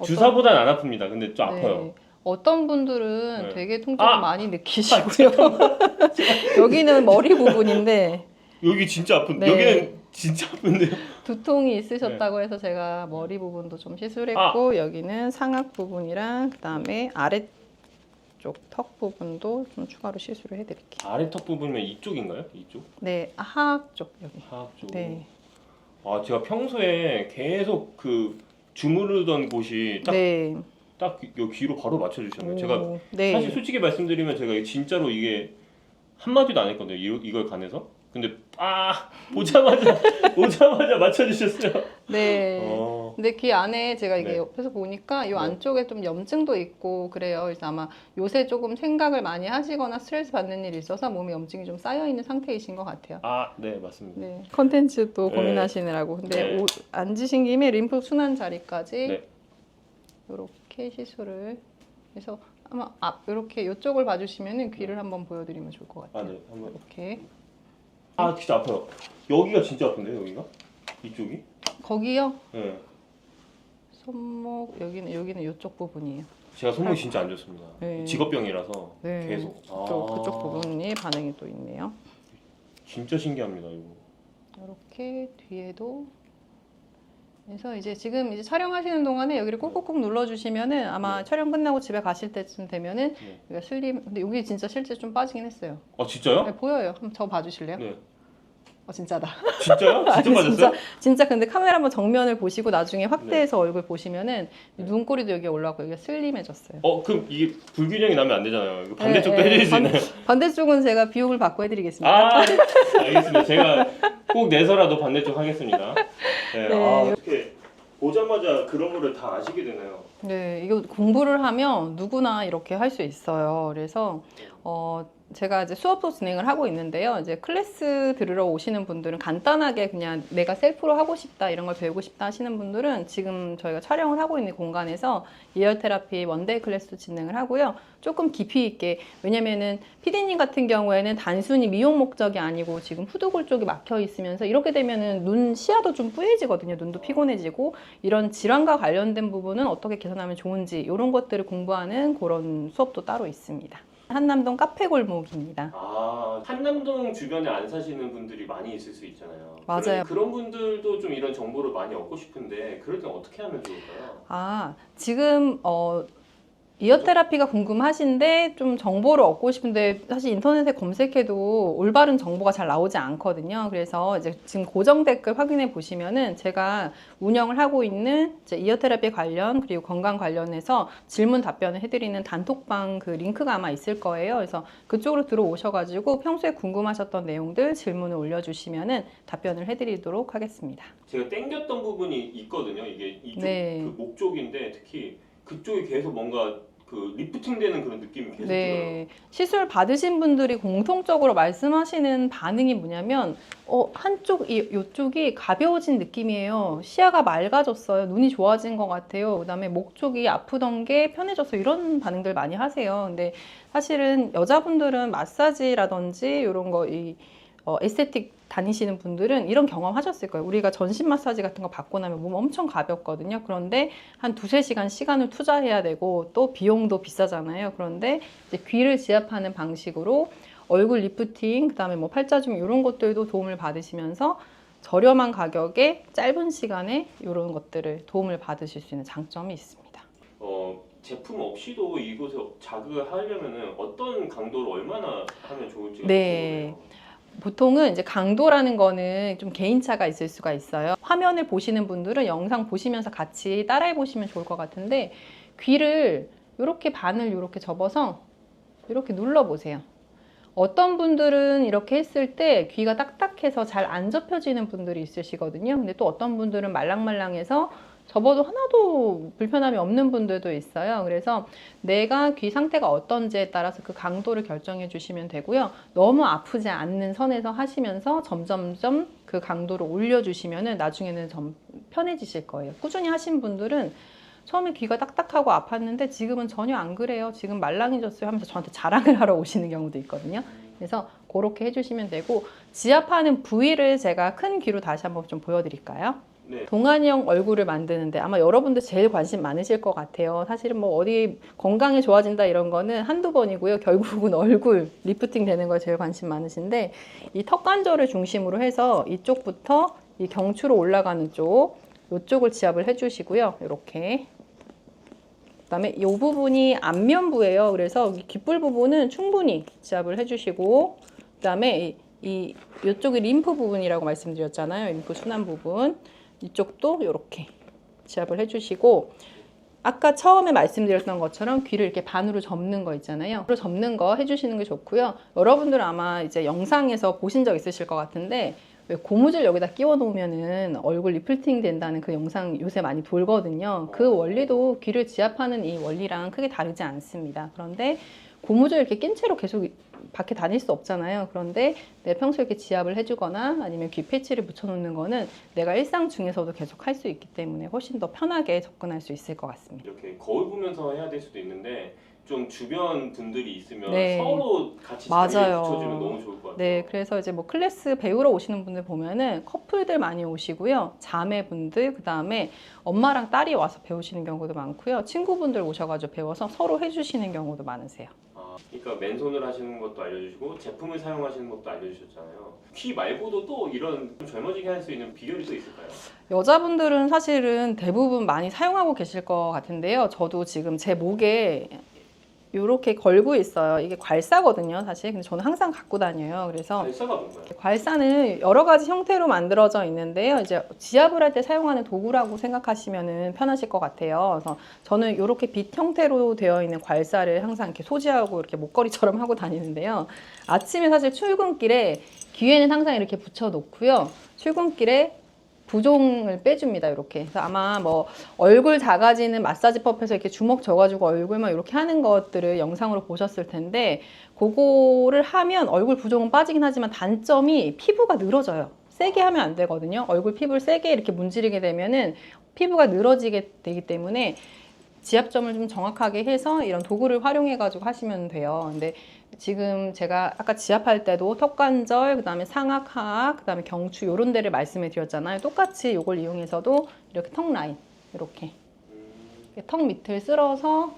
주사보단 안 아픕니다. 근데 좀 아파요. 어떤 분들은 네. 되게 통증을 많이 느끼시고요. 여기는 머리 부분인데 여기 진짜 아픈. 네. 여기는 진짜 아픈데요. 두통이 있으셨다고 해서 제가 머리 부분도 좀 시술했고 여기는 상악 부분이랑 그다음에 아래쪽 턱 부분도 좀 추가로 시술을 해드릴게요. 아래 턱 부분이면 이쪽인가요? 이쪽? 네, 하악 쪽 여기. 하악 쪽. 네. 제가 평소에 계속 그 주무르던 곳이 네. 딱 여기 귀로 바로 맞춰주셨네요. 오, 제가 네. 사실 솔직히 말씀드리면 제가 진짜로 이게 한마디도 안 했거든요. 이걸 관해서. 근데 보자마자 맞춰주셨어요. 네. 근데 귀 안에 제가 이게 네. 옆에서 보니까 이 안쪽에 좀 염증도 있고 그래요. 그래서 아마 요새 조금 생각을 많이 하시거나 스트레스 받는 일이 있어서 몸에 염증이 좀 쌓여 있는 상태이신 것 같아요. 네, 맞습니다. 네. 컨텐츠도 네. 고민하시느라고. 근데 네. 앉으신 김에 림프 순환 자리까지 네. 이렇게 시술을 해서 아마 이렇게 이쪽을 봐주시면은 귀를 한번 보여드리면 좋을 것 같아요. 네. 한번. 이렇게. 진짜 아파요. 여기가 진짜 아픈데요, 여기가? 이쪽이? 거기요? 네. 손목 여기는 이쪽 부분이에요. 제가 손목이 진짜 안 좋습니다. 네. 직업병이라서 네. 계속. 그쪽 부분이 반응이 또 있네요. 진짜 신기합니다, 이거. 이렇게 뒤에도. 그래서 이제 지금 이제 촬영하시는 동안에 여기를 꾹꾹꾹 눌러주시면은 아마 촬영 끝나고 집에 가실 때쯤 되면은 여기가 슬림. 근데 여기 진짜 실제 좀 빠지긴 했어요. 진짜요? 네, 보여요. 한번 저 봐주실래요? 네. 진짜다. 진짜요? 진짜 아니, 맞았어요? 진짜 근데 카메라 한번 정면을 보시고 나중에 확대해서 얼굴 보시면은 눈꼬리도 여기 올라가고 여기가 슬림해졌어요. 그럼 이게 불균형이 나면 안 되잖아요. 이거 반대쪽도 해줄 수 있나요? 반대쪽은 제가 비용을 받고 해드리겠습니다. 알겠습니다. 제가 꼭 내서라도 반대쪽 하겠습니다. 네. 어떻게 보자마자 그런 거를 다 아시게 되나요? 네, 이거 공부를 하면 누구나 이렇게 할 수 있어요. 그래서 제가 이제 수업도 진행을 하고 있는데요. 이제 클래스 들으러 오시는 분들은 간단하게 그냥 내가 셀프로 하고 싶다, 이런 걸 배우고 싶다 하시는 분들은 지금 저희가 촬영을 하고 있는 공간에서 예열 테라피 원데이 클래스도 진행을 하고요. 조금 깊이 있게, 왜냐면은 피디님 같은 경우에는 단순히 미용 목적이 아니고 지금 후두골 쪽이 막혀 있으면서 이렇게 되면은 눈 시야도 좀 뿌얘지거든요. 눈도 피곤해지고 이런 질환과 관련된 부분은 어떻게 개선하면 좋은지 이런 것들을 공부하는 그런 수업도 따로 있습니다. 한남동 카페 골목입니다. 아, 한남동 주변에 안 사시는 분들이 많이 있을 수 있잖아요. 맞아요. 그런 분들도 좀 이런 정보를 많이 얻고 싶은데 그럴 땐 어떻게 하면 좋을까요? 아, 지금 이어 테라피가 궁금하신데 좀 정보를 얻고 싶은데 사실 인터넷에 검색해도 올바른 정보가 잘 나오지 않거든요. 그래서 이제 지금 고정 댓글 확인해 보시면은 제가 운영을 하고 있는 이제 이어 테라피 관련 그리고 건강 관련해서 질문 답변을 해드리는 단톡방 그 링크가 아마 있을 거예요. 그래서 그쪽으로 들어오셔가지고 평소에 궁금하셨던 내용들 질문을 올려주시면은 답변을 해드리도록 하겠습니다. 제가 땡겼던 부분이 있거든요. 이게 이쪽 네. 그 목 쪽인데 특히 그쪽이 계속 뭔가 그 리프팅 되는 그런 느낌이 계속 들어요. 네, 시술 받으신 분들이 공통적으로 말씀하시는 반응이 뭐냐면 이쪽이 가벼워진 느낌이에요. 시야가 맑아졌어요. 눈이 좋아진 것 같아요. 그다음에 목 쪽이 아프던 게 편해졌어요. 이런 반응들 많이 하세요. 근데 사실은 여자분들은 마사지라든지 이런 거 에스테틱 다니시는 분들은 이런 경험 하셨을 거예요. 우리가 전신 마사지 같은 거 받고 나면 몸 엄청 가볍거든요. 그런데 한 2~3시간 시간을 투자해야 되고 또 비용도 비싸잖아요. 그런데 이제 귀를 지압하는 방식으로 얼굴 리프팅, 그다음에 뭐 팔자중 이런 것들도 도움을 받으시면서 저렴한 가격에 짧은 시간에 이런 것들을 도움을 받으실 수 있는 장점이 있습니다. 제품 없이도 이곳에 자극을 하려면은 어떤 강도로 얼마나 하면 좋을지가 네. 궁금해요. 보통은 이제 강도라는 거는 좀 개인차가 있을 수가 있어요. 화면을 보시는 분들은 영상 보시면서 같이 따라해 보시면 좋을 것 같은데 귀를 이렇게 반을 이렇게 접어서 이렇게 눌러 보세요. 어떤 분들은 이렇게 했을 때 귀가 딱딱해서 잘 안 접혀지는 분들이 있으시거든요. 근데 또 어떤 분들은 말랑말랑해서 접어도 하나도 불편함이 없는 분들도 있어요. 그래서 내가 귀 상태가 어떤지에 따라서 그 강도를 결정해 주시면 되고요. 너무 아프지 않는 선에서 하시면서 점점점 그 강도를 올려주시면 나중에는 좀 편해지실 거예요. 꾸준히 하신 분들은 처음에 귀가 딱딱하고 아팠는데 지금은 전혀 안 그래요. 지금 말랑해졌어요 하면서 저한테 자랑을 하러 오시는 경우도 있거든요. 그래서 그렇게 해주시면 되고 지압하는 부위를 제가 큰 귀로 다시 한번 좀 보여드릴까요? 네. 동안형 얼굴을 만드는데 아마 여러분들 제일 관심 많으실 것 같아요. 사실은 뭐 어디 건강이 좋아진다 이런 거는 한두 번이고요. 결국은 얼굴 리프팅 되는 거에 제일 관심 많으신데 이 턱 관절을 중심으로 해서 이쪽부터 이 경추로 올라가는 쪽 이쪽을 지압을 해주시고요. 이렇게 그다음에 이 부분이 안면부예요. 그래서 귓불 부분은 충분히 지압을 해주시고 그다음에 이쪽이 림프 부분이라고 말씀드렸잖아요. 림프 순환 부분 이쪽도 이렇게 지압을 해주시고 아까 처음에 말씀드렸던 것처럼 귀를 이렇게 반으로 접는 거 있잖아요. 반으로 접는 거 해주시는 게 좋고요. 여러분들 아마 이제 영상에서 보신 적 있으실 것 같은데 왜 고무줄 여기다 끼워 놓으면은 얼굴 리프팅 된다는 그 영상 요새 많이 돌거든요. 그 원리도 귀를 지압하는 이 원리랑 크게 다르지 않습니다. 그런데 고무줄 이렇게 낀 채로 계속 밖에 다닐 수 없잖아요. 그런데 내가 평소에 이렇게 지압을 해주거나 아니면 귀 패치를 붙여놓는 거는 내가 일상 중에서도 계속 할 수 있기 때문에 훨씬 더 편하게 접근할 수 있을 것 같습니다. 이렇게 거울 보면서 해야 될 수도 있는데 좀 주변 분들이 있으면 네. 서로 같이 맞아요. 자리를 붙여주면 너무 좋을 것 같아요. 네, 그래서 이제 뭐 클래스 배우러 오시는 분들 보면은 커플들 많이 오시고요. 자매분들, 그 다음에 엄마랑 딸이 와서 배우시는 경우도 많고요. 친구분들 오셔가지고 배워서 서로 해주시는 경우도 많으세요. 그러니까 맨손을 하시는 것도 알려주시고 제품을 사용하시는 것도 알려주셨잖아요. 귀 말고도 또 이런 젊어지게 할 수 있는 비결이 또 있을까요? 여자분들은 사실은 대부분 많이 사용하고 계실 것 같은데요. 저도 지금 제 목에 이렇게 걸고 있어요. 이게 괄사거든요, 사실. 근데 저는 항상 갖고 다녀요. 그래서 발사가 뭔가요? 괄사는 여러 가지 형태로 만들어져 있는데요. 이제 지압을 할 때 사용하는 도구라고 생각하시면 편하실 것 같아요. 그래서 저는 이렇게 빛 형태로 되어 있는 괄사를 항상 이렇게 소지하고 이렇게 목걸이처럼 하고 다니는데요. 아침에 사실 출근길에 귀에는 항상 이렇게 붙여 놓고요. 출근길에 부종을 빼줍니다. 이렇게. 그래서 아마 뭐 얼굴 작아지는 마사지 법에서 이렇게 주먹 져가지고 얼굴만 이렇게 하는 것들을 영상으로 보셨을 텐데 그거를 하면 얼굴 부종은 빠지긴 하지만 단점이 피부가 늘어져요. 세게 하면 안 되거든요. 얼굴 피부를 세게 이렇게 문지르게 되면은 피부가 늘어지게 되기 때문에 지압점을 좀 정확하게 해서 이런 도구를 활용해 가지고 하시면 돼요. 근데 지금 제가 아까 지압할 때도 턱관절, 그 다음에 상악, 하악, 그 다음에 경추 이런 데를 말씀해 드렸잖아요. 똑같이 이걸 이용해서도 이렇게 턱 라인 이렇게 턱 밑을 쓸어서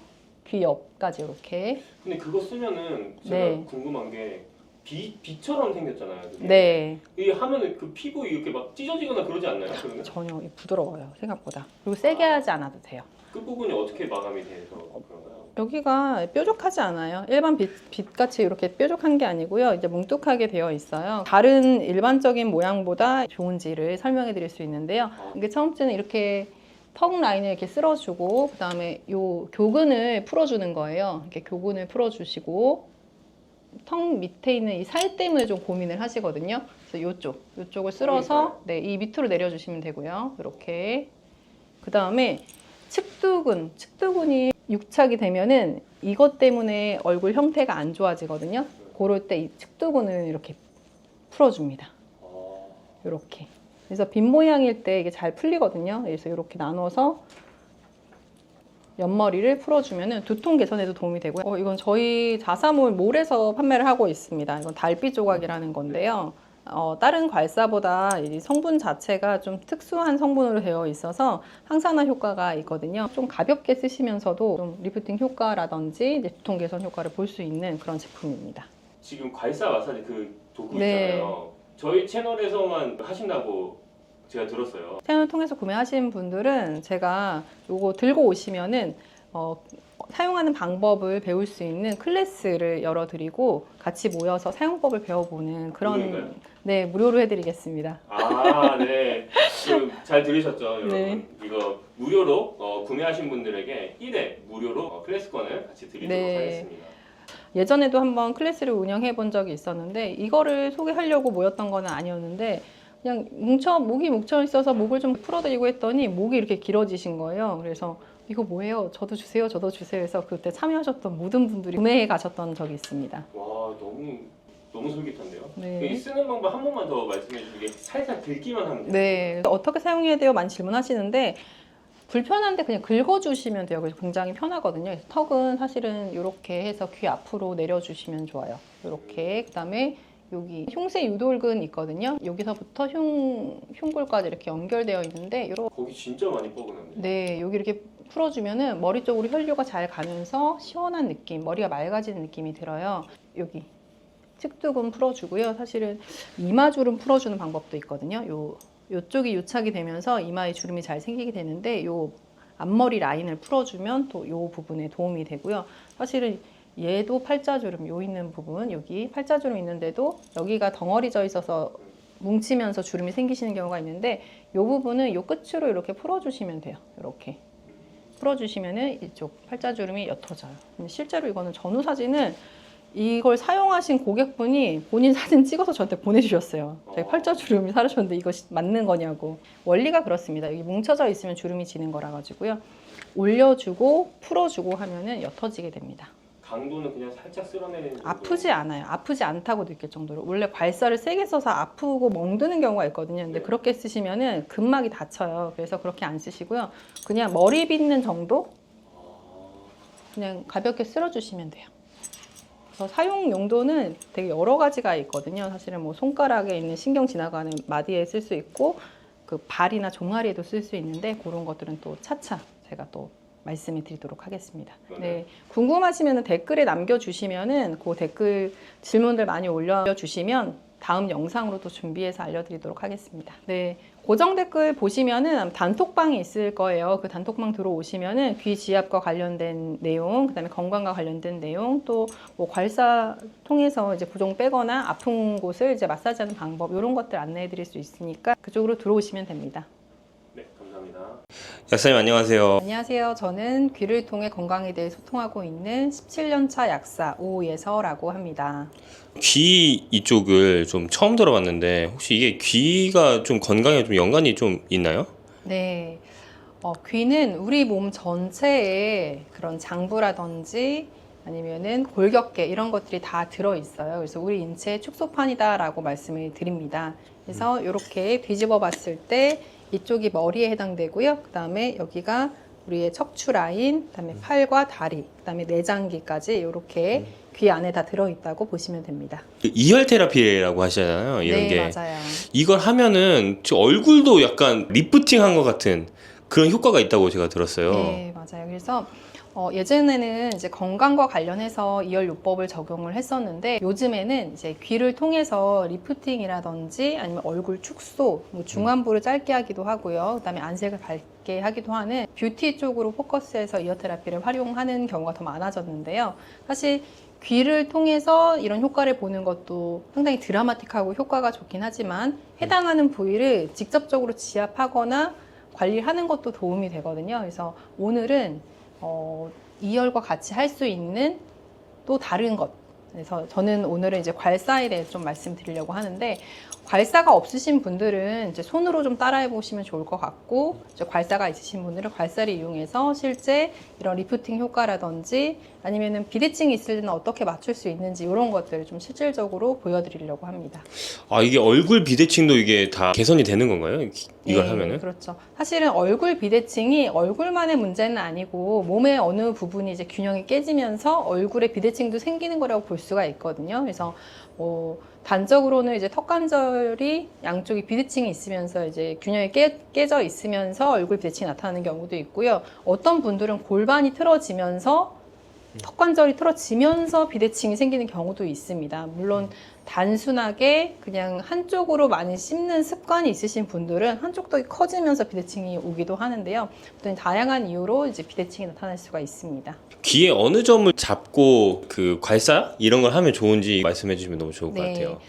귀 옆까지 이렇게. 근데 그거 쓰면은 제가 네. 궁금한 게 비처럼 생겼잖아요. 그게. 네. 이게 하면은 그 피부 이렇게 막 찢어지거나 그러지 않나요? 그러면 전혀 부드러워요, 생각보다. 그리고 세게 하지 않아도 돼요. 끝부분이 어떻게 마감이 돼서 그런가요? 여기가 뾰족하지 않아요. 일반 빛같이 이렇게 뾰족한 게 아니고요. 이제 뭉툭하게 되어 있어요. 다른 일반적인 모양보다 좋은지를 설명해 드릴 수 있는데요. 이게 처음째는 이렇게 턱 라인을 이렇게 쓸어주고, 그 다음에 요 교근을 풀어주는 거예요. 이렇게 교근을 풀어주시고, 턱 밑에 있는 이 살땜을 좀 고민을 하시거든요. 그래서 요쪽을 쓸어서, 네, 이 밑으로 내려주시면 되고요. 이렇게. 그 다음에 측두근이 육착이 되면은 이것 때문에 얼굴 형태가 안 좋아지거든요. 그럴 때 이 측두근을 이렇게 풀어줍니다. 이렇게. 그래서 빗 모양일 때 이게 잘 풀리거든요. 그래서 이렇게 나눠서 옆머리를 풀어주면은 두통 개선에도 도움이 되고요. 이건 저희 자사몰에서 판매를 하고 있습니다. 이건 달빛 조각이라는 건데요. 다른 괄사보다 이 성분 자체가 좀 특수한 성분으로 되어 있어서 항산화 효과가 있거든요. 좀 가볍게 쓰시면서도 좀 리프팅 효과라든지 이제 두통 개선 효과를 볼 수 있는 그런 제품입니다. 지금 괄사 마사지 그 도구 네. 있잖아요. 저희 채널에서만 하신다고 제가 들었어요. 채널 통해서 구매하신 분들은 제가 요거 들고 오시면은 사용하는 방법을 배울 수 있는 클래스를 열어드리고 같이 모여서 사용법을 배워보는 그런 무료인가요? 네, 무료로 해드리겠습니다. 아, 네. 잘 들으셨죠, 여러분? 네. 이거 무료로 구매하신 분들에게 1회 무료로 클래스권을 같이 드리도록 네. 하겠습니다. 예전에도 한번 클래스를 운영해 본 적이 있었는데 이거를 소개하려고 모였던 건 아니었는데 그냥 목이 뭉쳐 있어서 목을 좀 풀어드리고 했더니 목이 이렇게 길어지신 거예요. 그래서 이거 뭐예요? 저도 주세요, 저도 주세요 해서 그때 참여하셨던 모든 분들이 구매해 가셨던 적이 있습니다. 와, 너무 솔깃한데요? 네. 이 쓰는 방법 한 번만 더 말씀해 주시게 살짝 긁기만 하면 돼요. 네. 어떻게 사용해야 돼요? 많이 질문하시는데 불편한데 그냥 긁어주시면 돼요. 그래서 굉장히 편하거든요. 그래서 턱은 사실은 이렇게 해서 귀 앞으로 내려주시면 좋아요. 이렇게. 그다음에 여기 흉쇄 유돌근 있거든요. 여기서부터 흉골까지 이렇게 연결되어 있는데 이렇게 거기 진짜 많이 뻐근합니다. 네, 여기 이렇게 풀어주면은 머리 쪽으로 혈류가 잘 가면서 시원한 느낌, 머리가 맑아지는 느낌이 들어요. 여기 측두근 풀어주고요. 사실은 이마주름 풀어주는 방법도 있거든요. 요쪽이 유착이 되면서 이마에 주름이 잘 생기게 되는데 요 앞머리 라인을 풀어주면 또 요 부분에 도움이 되고요. 사실은 얘도 팔자주름 요 있는 부분 여기 팔자주름 있는데도 여기가 덩어리져 있어서 뭉치면서 주름이 생기시는 경우가 있는데 요 부분은 요 끝으로 이렇게 풀어주시면 돼요. 이렇게 풀어주시면은 이쪽 팔자주름이 옅어져요. 근데 실제로 이거는 전후 사진은 이걸 사용하신 고객분이 본인 사진 찍어서 저한테 보내주셨어요. 자기 팔자주름이 사라졌는데 이거 맞는 거냐고. 원리가 그렇습니다. 여기 뭉쳐져 있으면 주름이 지는 거라 가지고요. 올려주고 풀어주고 하면은 옅어지게 됩니다. 강도는 그냥 살짝 쓸어내는 정도. 아프지 않아요. 아프지 않다고 느낄 정도로. 원래 괄사를 세게 써서 아프고 멍드는 경우가 있거든요. 근데 네. 그렇게 쓰시면은 근막이 다쳐요. 그래서 그렇게 안 쓰시고요. 그냥 머리 빗는 정도? 그냥 가볍게 쓸어주시면 돼요. 그래서 사용 용도는 되게 여러 가지가 있거든요. 사실은 뭐 손가락에 있는 신경 지나가는 마디에 쓸 수 있고 그 발이나 종아리에도 쓸 수 있는데 그런 것들은 또 차차 제가 또 말씀해 드리도록 하겠습니다. 네. 궁금하시면 댓글에 남겨주시면은 그 댓글 질문들 많이 올려주시면 다음 영상으로 또 준비해서 알려드리도록 하겠습니다. 네. 고정 댓글 보시면은 단톡방이 있을 거예요. 그 단톡방 들어오시면은 귀 지압과 관련된 내용, 그다음에 건강과 관련된 내용, 또 뭐 괄사 통해서 이제 부종 빼거나 아픈 곳을 이제 마사지하는 방법 이런 것들 안내해 드릴 수 있으니까 그쪽으로 들어오시면 됩니다. 네, 감사합니다. 약사님 안녕하세요. 안녕하세요. 저는 귀를 통해 건강에 대해 소통하고 있는 17년차 약사 오예서라고 합니다. 귀 이쪽을 좀 처음 들어봤는데 혹시 이게 귀가 좀 건강에 좀 연관이 좀 있나요? 네. 귀는 우리 몸 전체에 그런 장부라든지 아니면은 골격계 이런 것들이 다 들어있어요. 그래서 우리 인체의 축소판이다라고 말씀을 드립니다. 그래서 이렇게 뒤집어 봤을 때 이쪽이 머리에 해당되고요. 그 다음에 여기가 우리의 척추 라인, 그 다음에 팔과 다리, 그 다음에 내장기까지 이렇게 귀 안에 다 들어있다고 보시면 됩니다. 이열 테라피라고 하시잖아요. 이런 네, 게. 맞아요. 이걸 하면은 저 얼굴도 약간 리프팅한 것 같은 그런 효과가 있다고 제가 들었어요. 네, 맞아요. 그래서 예전에는 이제 건강과 관련해서 2열 요법을 적용을 했었는데 요즘에는 이제 귀를 통해서 리프팅이라든지 아니면 얼굴 축소, 뭐 중안부를 짧게 하기도 하고요. 그다음에 안색을 밝게 하기도 하는 뷰티 쪽으로 포커스해서 이어 테라피를 활용하는 경우가 더 많아졌는데요. 사실 귀를 통해서 이런 효과를 보는 것도 상당히 드라마틱하고 효과가 좋긴 하지만 해당하는 부위를 직접적으로 지압하거나 관리하는 것도 도움이 되거든요. 그래서 오늘은 2열과 같이 할 수 있는 또 다른 것. 그래서 저는 오늘은 이제 괄사에 대해서 좀 말씀드리려고 하는데 괄사가 없으신 분들은 이제 손으로 좀 따라해 보시면 좋을 것 같고 이제 괄사가 있으신 분들은 괄사를 이용해서 실제 이런 리프팅 효과라든지 아니면은 비대칭이 있을 때는 어떻게 맞출 수 있는지 이런 것들을 좀 실질적으로 보여드리려고 합니다. 아, 이게 얼굴 비대칭도 이게 다 개선이 되는 건가요? 이걸 네, 하면은? 그렇죠. 사실은 얼굴 비대칭이 얼굴만의 문제는 아니고 몸의 어느 부분이 이제 균형이 깨지면서 얼굴에 비대칭도 생기는 거라고 볼 수가 있거든요. 그래서 단적으로는 이제 턱 관절이 양쪽이 비대칭이 있으면서 이제 균형이 깨져 있으면서 얼굴 비대칭이 나타나는 경우도 있고요. 어떤 분들은 골반이 틀어지면서 턱 관절이 틀어지면서 비대칭이 생기는 경우도 있습니다. 물론 단순하게 그냥 한쪽으로 많이 씹는 습관이 있으신 분들은 한쪽 턱이 커지면서 비대칭이 오기도 하는데요. 어떤 다양한 이유로 이제 비대칭이 나타날 수가 있습니다. 귀에 어느 점을 잡고 그 괄사 이런 걸 하면 좋은지 말씀해 주시면 너무 좋을 것 같아요.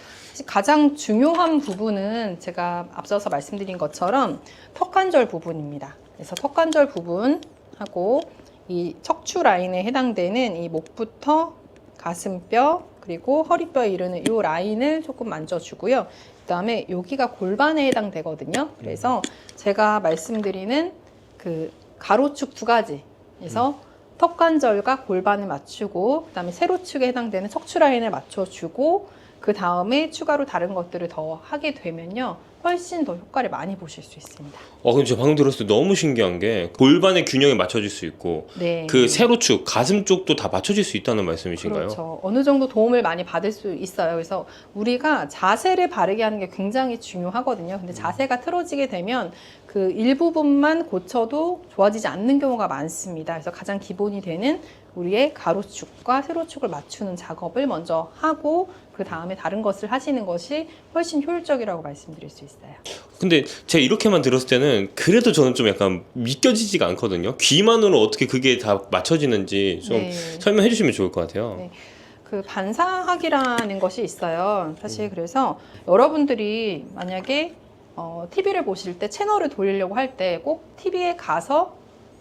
가장 중요한 부분은 제가 앞서서 말씀드린 것처럼 턱관절 부분입니다. 그래서 턱관절 부분하고 이 척추 라인에 해당되는 이 목부터 가슴뼈 그리고 허리뼈에 이르는 이 라인을 조금 만져주고요. 그 다음에 여기가 골반에 해당되거든요. 그래서 제가 말씀드리는 그 가로축 두 가지에서 턱관절과 골반을 맞추고 그 다음에 세로축에 해당되는 척추 라인을 맞춰주고 그 다음에 추가로 다른 것들을 더 하게 되면요. 훨씬 더 효과를 많이 보실 수 있습니다. 근데 제가 방금 들었을 때 너무 신기한 게 골반의 균형이 맞춰질 수 있고 네. 그 세로축, 가슴 쪽도 다 맞춰질 수 있다는 말씀이신가요? 그렇죠. 어느 정도 도움을 많이 받을 수 있어요. 그래서 우리가 자세를 바르게 하는 게 굉장히 중요하거든요. 근데 자세가 틀어지게 되면 그 일부분만 고쳐도 좋아지지 않는 경우가 많습니다. 그래서 가장 기본이 되는 우리의 가로축과 세로축을 맞추는 작업을 먼저 하고 그 다음에 다른 것을 하시는 것이 훨씬 효율적이라고 말씀드릴 수 있어요. 근데 제가 이렇게만 들었을 때는 그래도 저는 좀 약간 믿겨지지가 않거든요. 귀만으로 어떻게 그게 다 맞춰지는지 좀 네. 설명해 주시면 좋을 것 같아요. 네. 그 반사학이라는 것이 있어요. 사실 그래서 여러분들이 만약에 TV를 보실 때 채널을 돌리려고 할 때 꼭 TV에 가서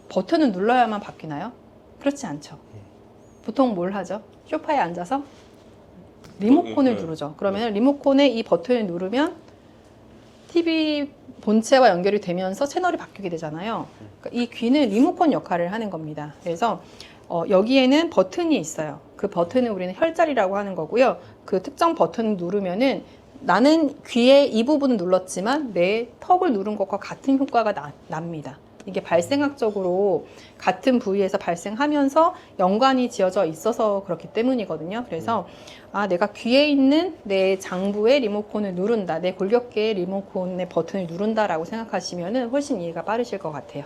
버튼을 눌러야만 바뀌나요? 그렇지 않죠. 보통 뭘 하죠? 소파에 앉아서 리모컨을 누르죠. 그러면 리모컨에 이 버튼을 누르면 TV 본체와 연결이 되면서 채널이 바뀌게 되잖아요. 그러니까 이 귀는 리모컨 역할을 하는 겁니다. 그래서 여기에는 버튼이 있어요. 그 버튼을 우리는 혈자리라고 하는 거고요. 그 특정 버튼을 누르면은 나는 귀에 이 부분을 눌렀지만 내 턱을 누른 것과 같은 효과가 납니다. 이게 발생학적으로 같은 부위에서 발생하면서 연관이 지어져 있어서 그렇기 때문이거든요. 그래서 내가 귀에 있는 내 장부의 리모컨을 누른다, 내 골격계의 리모컨의 버튼을 누른다라고 생각하시면 훨씬 이해가 빠르실 것 같아요.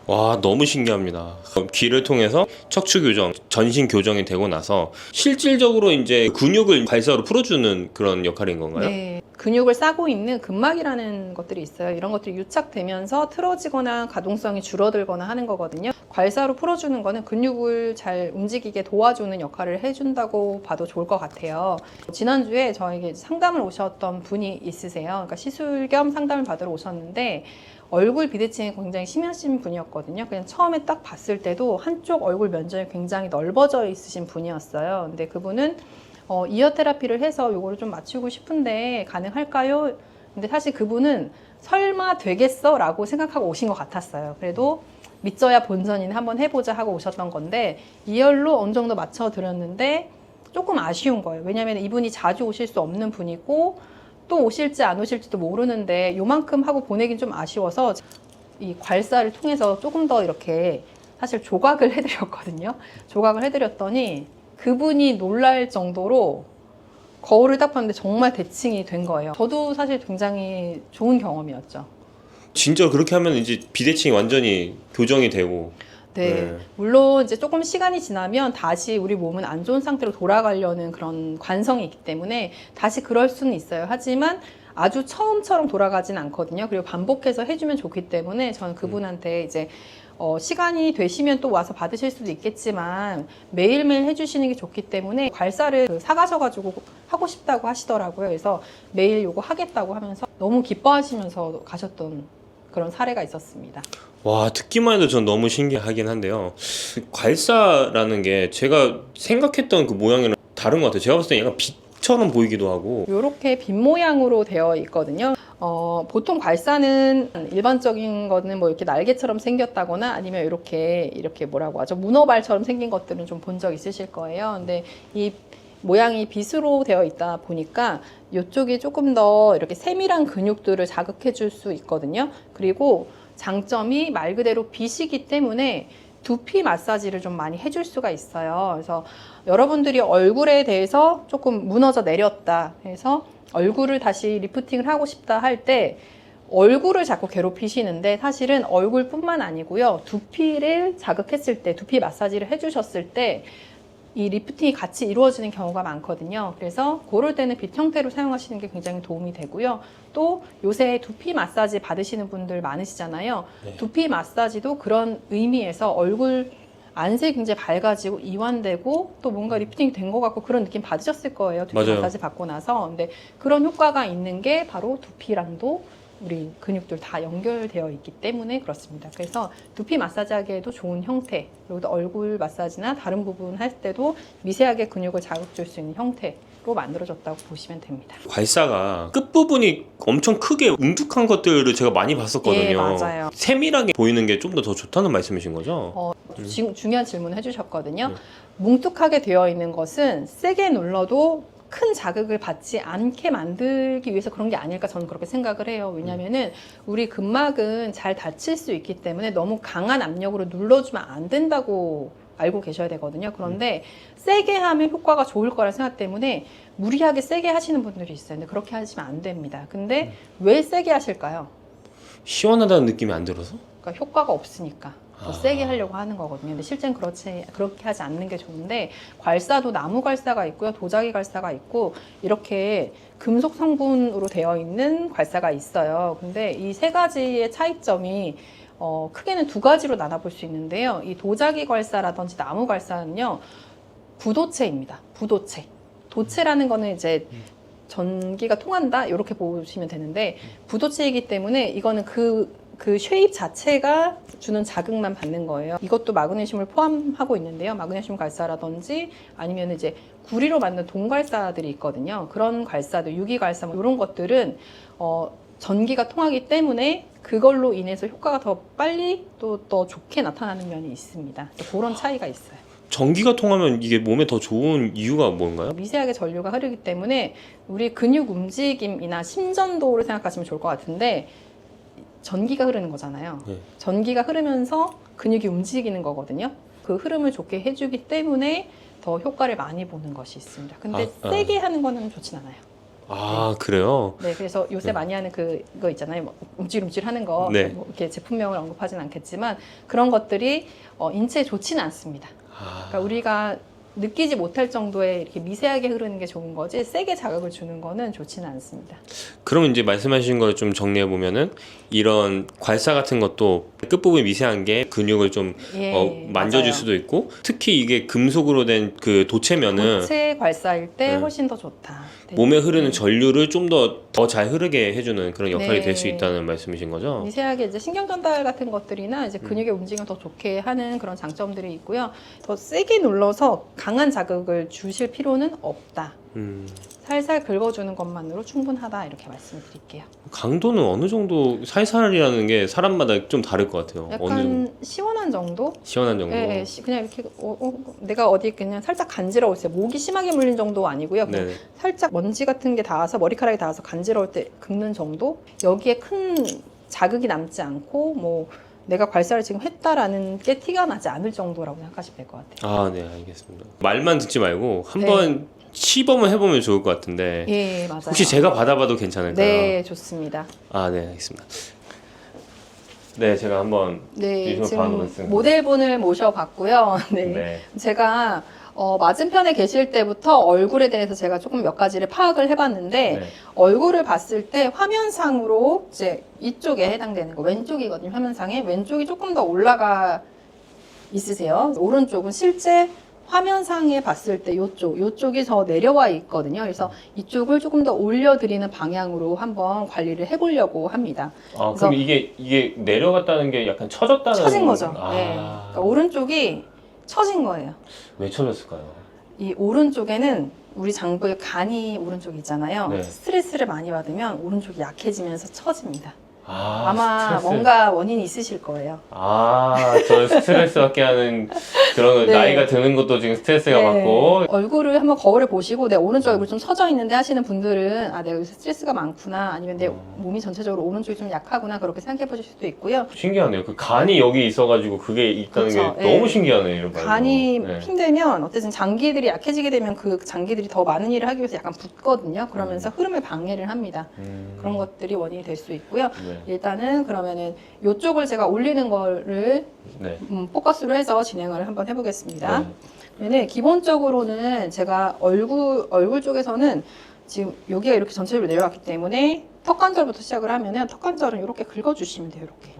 와, 너무 신기합니다. 귀를 통해서 척추 교정, 전신 교정이 되고 나서 실질적으로 이제 근육을 괄사로 풀어주는 그런 역할인 건가요? 네. 근육을 싸고 있는 근막이라는 것들이 있어요. 이런 것들이 유착되면서 틀어지거나 가동성이 줄어들거나 하는 거거든요. 괄사로 풀어주는 거는 근육을 잘 움직이게 도와주는 역할을 해준다고 봐도 좋을 것 같아요. 지난주에 저에게 상담을 오셨던 분이 있으세요. 그러니까 시술 겸 상담을 받으러 오셨는데 얼굴 비대칭이 굉장히 심하신 분이었거든요. 그냥 처음에 딱 봤을 때도 한쪽 얼굴 면적이 굉장히 넓어져 있으신 분이었어요. 근데 그분은 이어 테라피를 해서 요거를 좀 맞추고 싶은데 가능할까요? 근데 사실 그분은 설마 되겠어? 라고 생각하고 오신 것 같았어요. 그래도 믿져야 본전이네 한번 해보자 하고 오셨던 건데 2열로 어느 정도 맞춰드렸는데 조금 아쉬운 거예요. 왜냐하면 이분이 자주 오실 수 없는 분이고 또 오실지 안 오실지도 모르는데 요만큼 하고 보내긴 좀 아쉬워서 이 괄사를 통해서 조금 더 이렇게 사실 조각을 해드렸거든요. 조각을 해드렸더니 그분이 놀랄 정도로 거울을 딱 봤는데 정말 대칭이 된 거예요. 저도 사실 굉장히 좋은 경험이었죠. 진짜 그렇게 하면 이제 비대칭이 완전히 교정이 되고 네. 물론 이제 조금 시간이 지나면 다시 우리 몸은 안 좋은 상태로 돌아가려는 그런 관성이 있기 때문에 다시 그럴 수는 있어요. 하지만 아주 처음처럼 돌아가진 않거든요. 그리고 반복해서 해주면 좋기 때문에 저는 그분한테 이제 시간이 되시면 또 와서 받으실 수도 있겠지만 매일매일 해주시는 게 좋기 때문에 괄사를 사가셔가지고 하고 싶다고 하시더라고요. 그래서 매일 요거 하겠다고 하면서 너무 기뻐하시면서 가셨던 그런 사례가 있었습니다. 와, 듣기만 해도 전 너무 신기하긴 한데요. 괄사라는 게 제가 생각했던 그 모양이랑 다른 것 같아요. 제가 봤을 때 약간 빛처럼 보이기도 하고. 이렇게 빛 모양으로 되어 있거든요. 보통 괄사는 일반적인 거는 뭐 이렇게 날개처럼 생겼다거나 아니면 이렇게 뭐라고 하죠? 문어발처럼 생긴 것들은 좀 본 적 있으실 거예요. 근데 이 모양이 빛으로 되어 있다 보니까 이쪽이 조금 더 이렇게 세밀한 근육들을 자극해 줄 수 있거든요. 그리고 장점이 말 그대로 빛이기 때문에 두피 마사지를 좀 많이 해줄 수가 있어요. 그래서 여러분들이 얼굴에 대해서 조금 무너져 내렸다 해서 얼굴을 다시 리프팅을 하고 싶다 할 때 얼굴을 자꾸 괴롭히시는데 사실은 얼굴뿐만 아니고요. 두피를 자극했을 때, 두피 마사지를 해주셨을 때 이 리프팅이 같이 이루어지는 경우가 많거든요. 그래서 그럴 때는 빛 형태로 사용하시는 게 굉장히 도움이 되고요. 또 요새 두피 마사지 받으시는 분들 많으시잖아요. 네. 두피 마사지도 그런 의미에서 얼굴 안색이 굉장히 밝아지고 이완되고 또 뭔가 리프팅이 된 것 같고 그런 느낌 받으셨을 거예요. 두피 맞아요. 마사지 받고 나서. 근데 그런 효과가 있는 게 바로 두피랑도 우리 근육들 다 연결되어 있기 때문에 그렇습니다. 그래서 두피 마사지 하기에도 좋은 형태, 그리고 또 얼굴 마사지나 다른 부분 할 때도 미세하게 근육을 자극 줄 수 있는 형태로 만들어졌다고 보시면 됩니다. 괄사가 끝부분이 엄청 크게 뭉툭한 것들을 제가 많이 봤었거든요. 예, 맞아요. 세밀하게 보이는 게 좀 더 좋다는 말씀이신 거죠? 중요한 질문을 해주셨거든요. 뭉툭하게 되어 있는 것은 세게 눌러도 큰 자극을 받지 않게 만들기 위해서 그런 게 아닐까 저는 그렇게 생각을 해요. 왜냐면은 우리 근막은 잘 닫힐 수 있기 때문에 너무 강한 압력으로 눌러주면 안 된다고 알고 계셔야 되거든요. 그런데 세게 하면 효과가 좋을 거라는 생각 때문에 무리하게 세게 하시는 분들이 있어요. 근데 그렇게 하시면 안 됩니다. 근데 왜 세게 하실까요? 시원하다는 느낌이 안 들어서? 그러니까 효과가 없으니까 더 세게 하려고 하는 거거든요. 근데 실제는 그렇게 하지 않는 게 좋은데 괄사도 나무 괄사가 있고요. 도자기 괄사가 있고 이렇게 금속 성분으로 되어 있는 괄사가 있어요. 근데 이 세 가지의 차이점이 크게는 두 가지로 나눠볼 수 있는데요. 이 도자기 괄사라든지 나무 괄사는요. 부도체입니다. 부도체. 도체라는 거는 이제 전기가 통한다 이렇게 보시면 되는데 부도체이기 때문에 이거는 그 쉐입 자체가 주는 자극만 받는 거예요. 이것도 마그네슘을 포함하고 있는데요. 마그네슘 괄사라든지 아니면 이제 구리로 만든 동괄사들이 있거든요. 그런 괄사들, 유기괄사 이런 것들은 전기가 통하기 때문에 그걸로 인해서 효과가 더 빨리 또 더 좋게 나타나는 면이 있습니다. 그런 차이가 있어요. 전기가 통하면 이게 몸에 더 좋은 이유가 뭔가요? 미세하게 전류가 흐르기 때문에 우리 근육 움직임이나 심전도를 생각하시면 좋을 것 같은데 전기가 흐르는 거잖아요. 네. 전기가 흐르면서 근육이 움직이는 거거든요. 그 흐름을 좋게 해주기 때문에 더 효과를 많이 보는 것이 있습니다. 근데 세게 하는 거는 좋진 않아요. 아, 그래요? 네, 그래서 요새 많이 하는 그거 있잖아요. 뭐 움찔움찔 하는 거. 네. 뭐 이렇게 제품명을 언급하진 않겠지만 그런 것들이 인체에 좋지는 않습니다. 그러니까 우리가 느끼지 못할 정도의 이렇게 미세하게 흐르는 게 좋은 거지 세게 자극을 주는 거는 좋지는 않습니다. 그럼 이제 말씀하신 걸 좀 정리해 보면은 이런 괄사 같은 것도 끝부분이 미세한 게 근육을 좀 만져줄 맞아요. 수도 있고 특히 이게 금속으로 된 그 도체면은 도체 괄사일 때 훨씬 더 좋다. 몸에 흐르는 전류를 좀 더 잘 흐르게 해주는 그런 역할이 네. 될 수 있다는 말씀이신 거죠? 미세하게 이제 신경 전달 같은 것들이나 이제 근육의 움직임을 더 좋게 하는 그런 장점들이 있고요. 더 세게 눌러서 강한 자극을 주실 필요는 없다. 살살 긁어주는 것만으로 충분하다 이렇게 말씀드릴게요. 강도는 어느 정도 살살이라는 게 사람마다 좀 다를 것 같아요. 약간 시원한 정도? 시원한 정도. 예, 그냥 이렇게 내가 어디 그냥 살짝 간지러웠어요. 목이 심하게 물린 정도 아니고요. 그냥 네네. 살짝 먼지 같은 게 닿아서 머리카락이 닿아서 간지러울 때 긁는 정도? 여기에 큰 자극이 남지 않고 뭐 내가 괄사를 지금 했다라는 게 티가 나지 않을 정도라고 생각하시면 될 것 같아요. 아, 네, 알겠습니다. 말만 듣지 말고 네. 한번 시범을 해보면 좋을 것 같은데 예, 맞아요. 혹시 제가 받아봐도 괜찮을까요? 네, 좋습니다. 아, 네, 알겠습니다. 네, 제가 한번 네, 유심히 지금 봐봤습니다. 모델분을 모셔봤고요. 네. 네. 제가 맞은편에 계실 때부터 얼굴에 대해서 제가 조금 몇 가지를 파악을 해봤는데 네. 얼굴을 봤을 때 화면상으로 이제 이쪽에 해당되는 거 왼쪽이거든요. 화면상에 왼쪽이 조금 더 올라가 있으세요. 오른쪽은 실제 화면상에 봤을 때 요쪽이 더 내려와 있거든요. 그래서 이쪽을 조금 더 올려드리는 방향으로 한번 관리를 해보려고 합니다. 아, 그래서 그럼 이게 내려갔다는 게 약간 처졌다는 처진 거죠. 아, 네. 그러니까 오른쪽이 처진 거예요. 왜 처졌을까요? 이 오른쪽에는 우리 장부에 간이 오른쪽에 있잖아요. 네. 스트레스를 많이 받으면 오른쪽이 약해지면서 처집니다. 아, 아마 스트레스. 뭔가 원인이 있으실 거예요. 아, 저 스트레스 받게 하는 그런 네. 나이가 드는 것도 지금 스트레스가 받고. 얼굴을 한번 거울에 보시고 내 오른쪽 얼굴 좀 처져 있는데 하시는 분들은 아 내가 요새 스트레스가 많구나 아니면 내 몸이 전체적으로 오른쪽이 좀 약하구나 그렇게 생각해 보실 수도 있고요. 신기하네요. 그 간이 여기 있어가지고 그게 있다는 그렇죠. 게 네. 너무 신기하네요. 이런 간이 네. 힘들면 어쨌든 장기들이 약해지게 되면 그 장기들이 더 많은 일을 하기 위해서 약간 붓거든요. 그러면서 흐름을 방해를 합니다. 그런 것들이 원인이 될 수 있고요. 네. 일단은 그러면은 이쪽을 제가 올리는 거를 네. 포커스로 해서 진행을 한번 해보겠습니다. 네. 그러면 기본적으로는 제가 얼굴 쪽에서는 지금 여기가 이렇게 전체적으로 내려왔기 때문에 턱 관절부터 시작을 하면은 턱 관절은 이렇게 긁어주시면 돼요. 이렇게.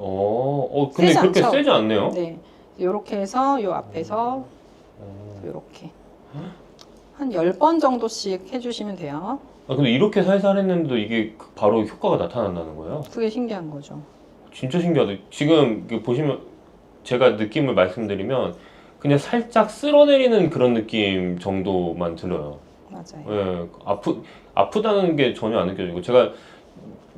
근데 세지 그렇게 않죠? 세지 않네요. 네. 이렇게 해서 요 앞에서 이렇게 한 10번 정도씩 해주시면 돼요. 아, 근데 이렇게 살살 했는데도 이게 바로 효과가 나타난다는 거예요? 그게 신기한 거죠. 진짜 신기하다. 지금 보시면 제가 느낌을 말씀드리면 그냥 살짝 쓸어내리는 그런 느낌 정도만 들어요. 맞아요. 예, 아프다는 게 전혀 안 느껴지고 제가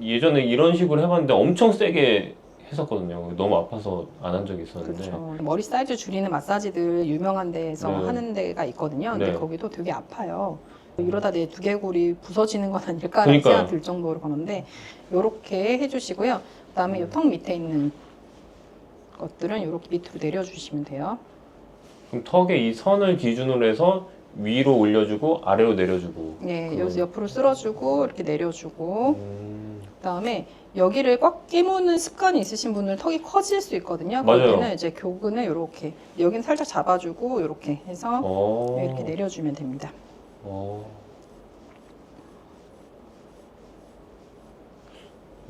예전에 이런 식으로 해봤는데 엄청 세게 했었거든요. 너무 아파서 안 한 적이 있었는데. 그렇죠. 머리 사이즈 줄이는 마사지들 유명한 데에서 네. 하는 데가 있거든요. 근데 네. 거기도 되게 아파요. 이러다 내 두개골이 부서지는 건 아닐까라는 그러니까요. 생각 들 정도로 그러는데 이렇게 해주시고요. 그다음에 이 턱 밑에 있는 것들은 이렇게 밑으로 내려주시면 돼요. 그럼 턱에 이 선을 기준으로 해서 위로 올려주고 아래로 내려주고. 네, 여기서 옆으로 쓸어주고 이렇게 내려주고 음, 그다음에 여기를 꽉 깨무는 습관이 있으신 분은 턱이 커질 수 있거든요. 맞아요. 거기는 이제 교근을 이렇게 여기는 살짝 잡아주고 이렇게 해서 이렇게 내려주면 됩니다.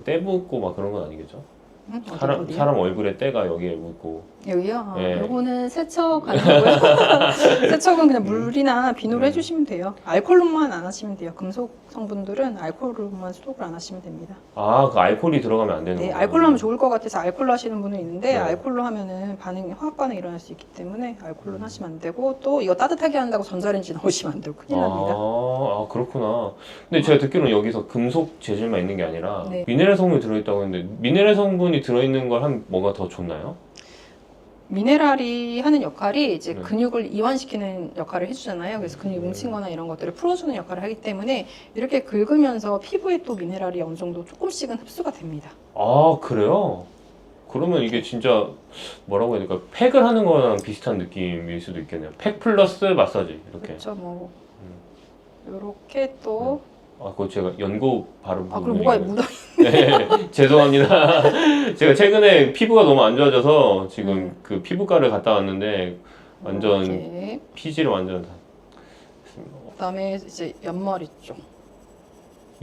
때 묻고 막 그런 건 아니겠죠? 어디요? 사람 얼굴에 때가 여기에 묻고. 여기요? 네. 요거는 세척 아니고요. 세척은 그냥 물이나 비누로 해주시면 돼요. 알콜로만 안 하시면 돼요. 금속 성분들은 알콜로만 소독을 안 하시면 됩니다. 아, 그 알코올이 들어가면 안 되는 네, 거예요? 알콜로 하면 좋을 것 같아서 알콜로 하시는 분은 있는데 네. 알콜로 하면은 화학 반응이 일어날 수 있기 때문에 알콜로 하시면 안 되고 또 이거 따뜻하게 한다고 전자레인지 넣으시면 안 되고 큰일 납니다. 아, 그렇구나. 근데 제가 듣기로는 여기서 금속 재질만 있는 게 아니라 네. 미네랄 성분이 들어있다고 했는데 미네랄 성분이 들어있는 걸 하면 뭐가 더 좋나요? 미네랄이 하는 역할이 이제 네. 근육을 이완시키는 역할을 해주잖아요. 그래서 근육이 뭉친 거나 이런 것들을 풀어주는 역할을 하기 때문에 이렇게 긁으면서 피부에 또 미네랄이 어느 정도 조금씩은 흡수가 됩니다. 아, 그래요? 그러면 이게 진짜 뭐라고 해야 될까? 팩을 하는 거랑 비슷한 느낌일 수도 있겠네요. 팩 플러스 마사지 이렇게. 그렇죠. 뭐 이렇게 또 아, 그거 제가 연고 바른 아, 그럼 부분이거든요. 뭐가 묻어? 네, 죄송합니다. 제가 최근에 피부가 너무 안 좋아져서 지금 그 피부과를 갔다 왔는데 완전 이렇게. 피지를 완전 다 했습니다. 그다음에 이제 옆머리 쪽.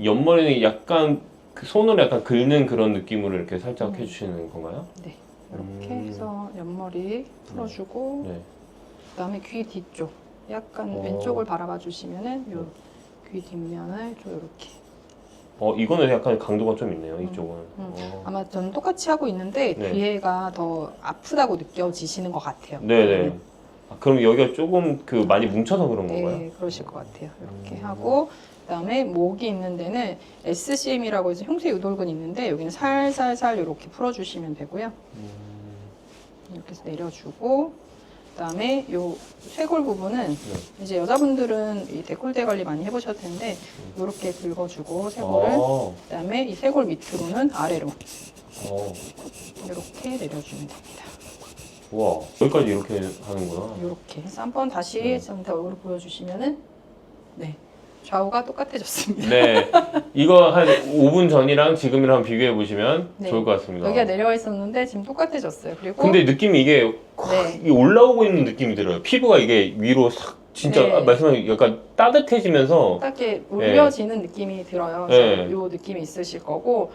옆머리는 약간 그 손으로 약간 긁는 그런 느낌으로 이렇게 살짝 해주시는 건가요? 네. 이렇게 해서 옆머리 풀어주고 네. 그다음에 귀 뒤쪽 약간 어. 왼쪽을 바라봐 주시면은 요 귀 뒷면을 좀 이렇게 이거는 약간 강도가 좀 있네요. 이쪽은. 아마 저는 똑같이 하고 있는데 네. 뒤에가 더 아프다고 느껴지시는 것 같아요. 네네. 아, 그럼 여기가 조금 그 많이 뭉쳐서 그런 네, 건가요? 그러실 것 같아요. 이렇게 하고 그다음에 목이 있는 데는 SCM이라고 해서 흉쇄 유돌근이 있는데 여기는 살살살 이렇게 풀어주시면 되고요. 이렇게 해서 내려주고 그다음에 요 쇄골 부분은 이제 여자분들은 이 데콜테 관리 많이 해보셨을 텐데 이렇게 긁어주고 쇄골을 그다음에 이 쇄골 밑으로는 아래로 이렇게 내려주면 됩니다. 와, 여기까지 이렇게 하는구나. 이렇게 해서 한번 다시 저한테 얼굴을 보여주시면은 네 좌우가 똑같아졌습니다. 네. 이거 한 5분 전이랑 지금이랑 비교해 보시면 네. 좋을 것 같습니다. 여기가 내려와 있었는데 지금 똑같아졌어요. 그리고 근데 느낌이 이게 네. 이게 올라오고 있는 느낌이 들어요. 피부가 이게 위로 싹 진짜 네. 말씀하신 약간 따뜻해지면서 딱 이렇게 올려지는 느낌이 들어요. 그래서 네. 요 느낌이 있으실 거고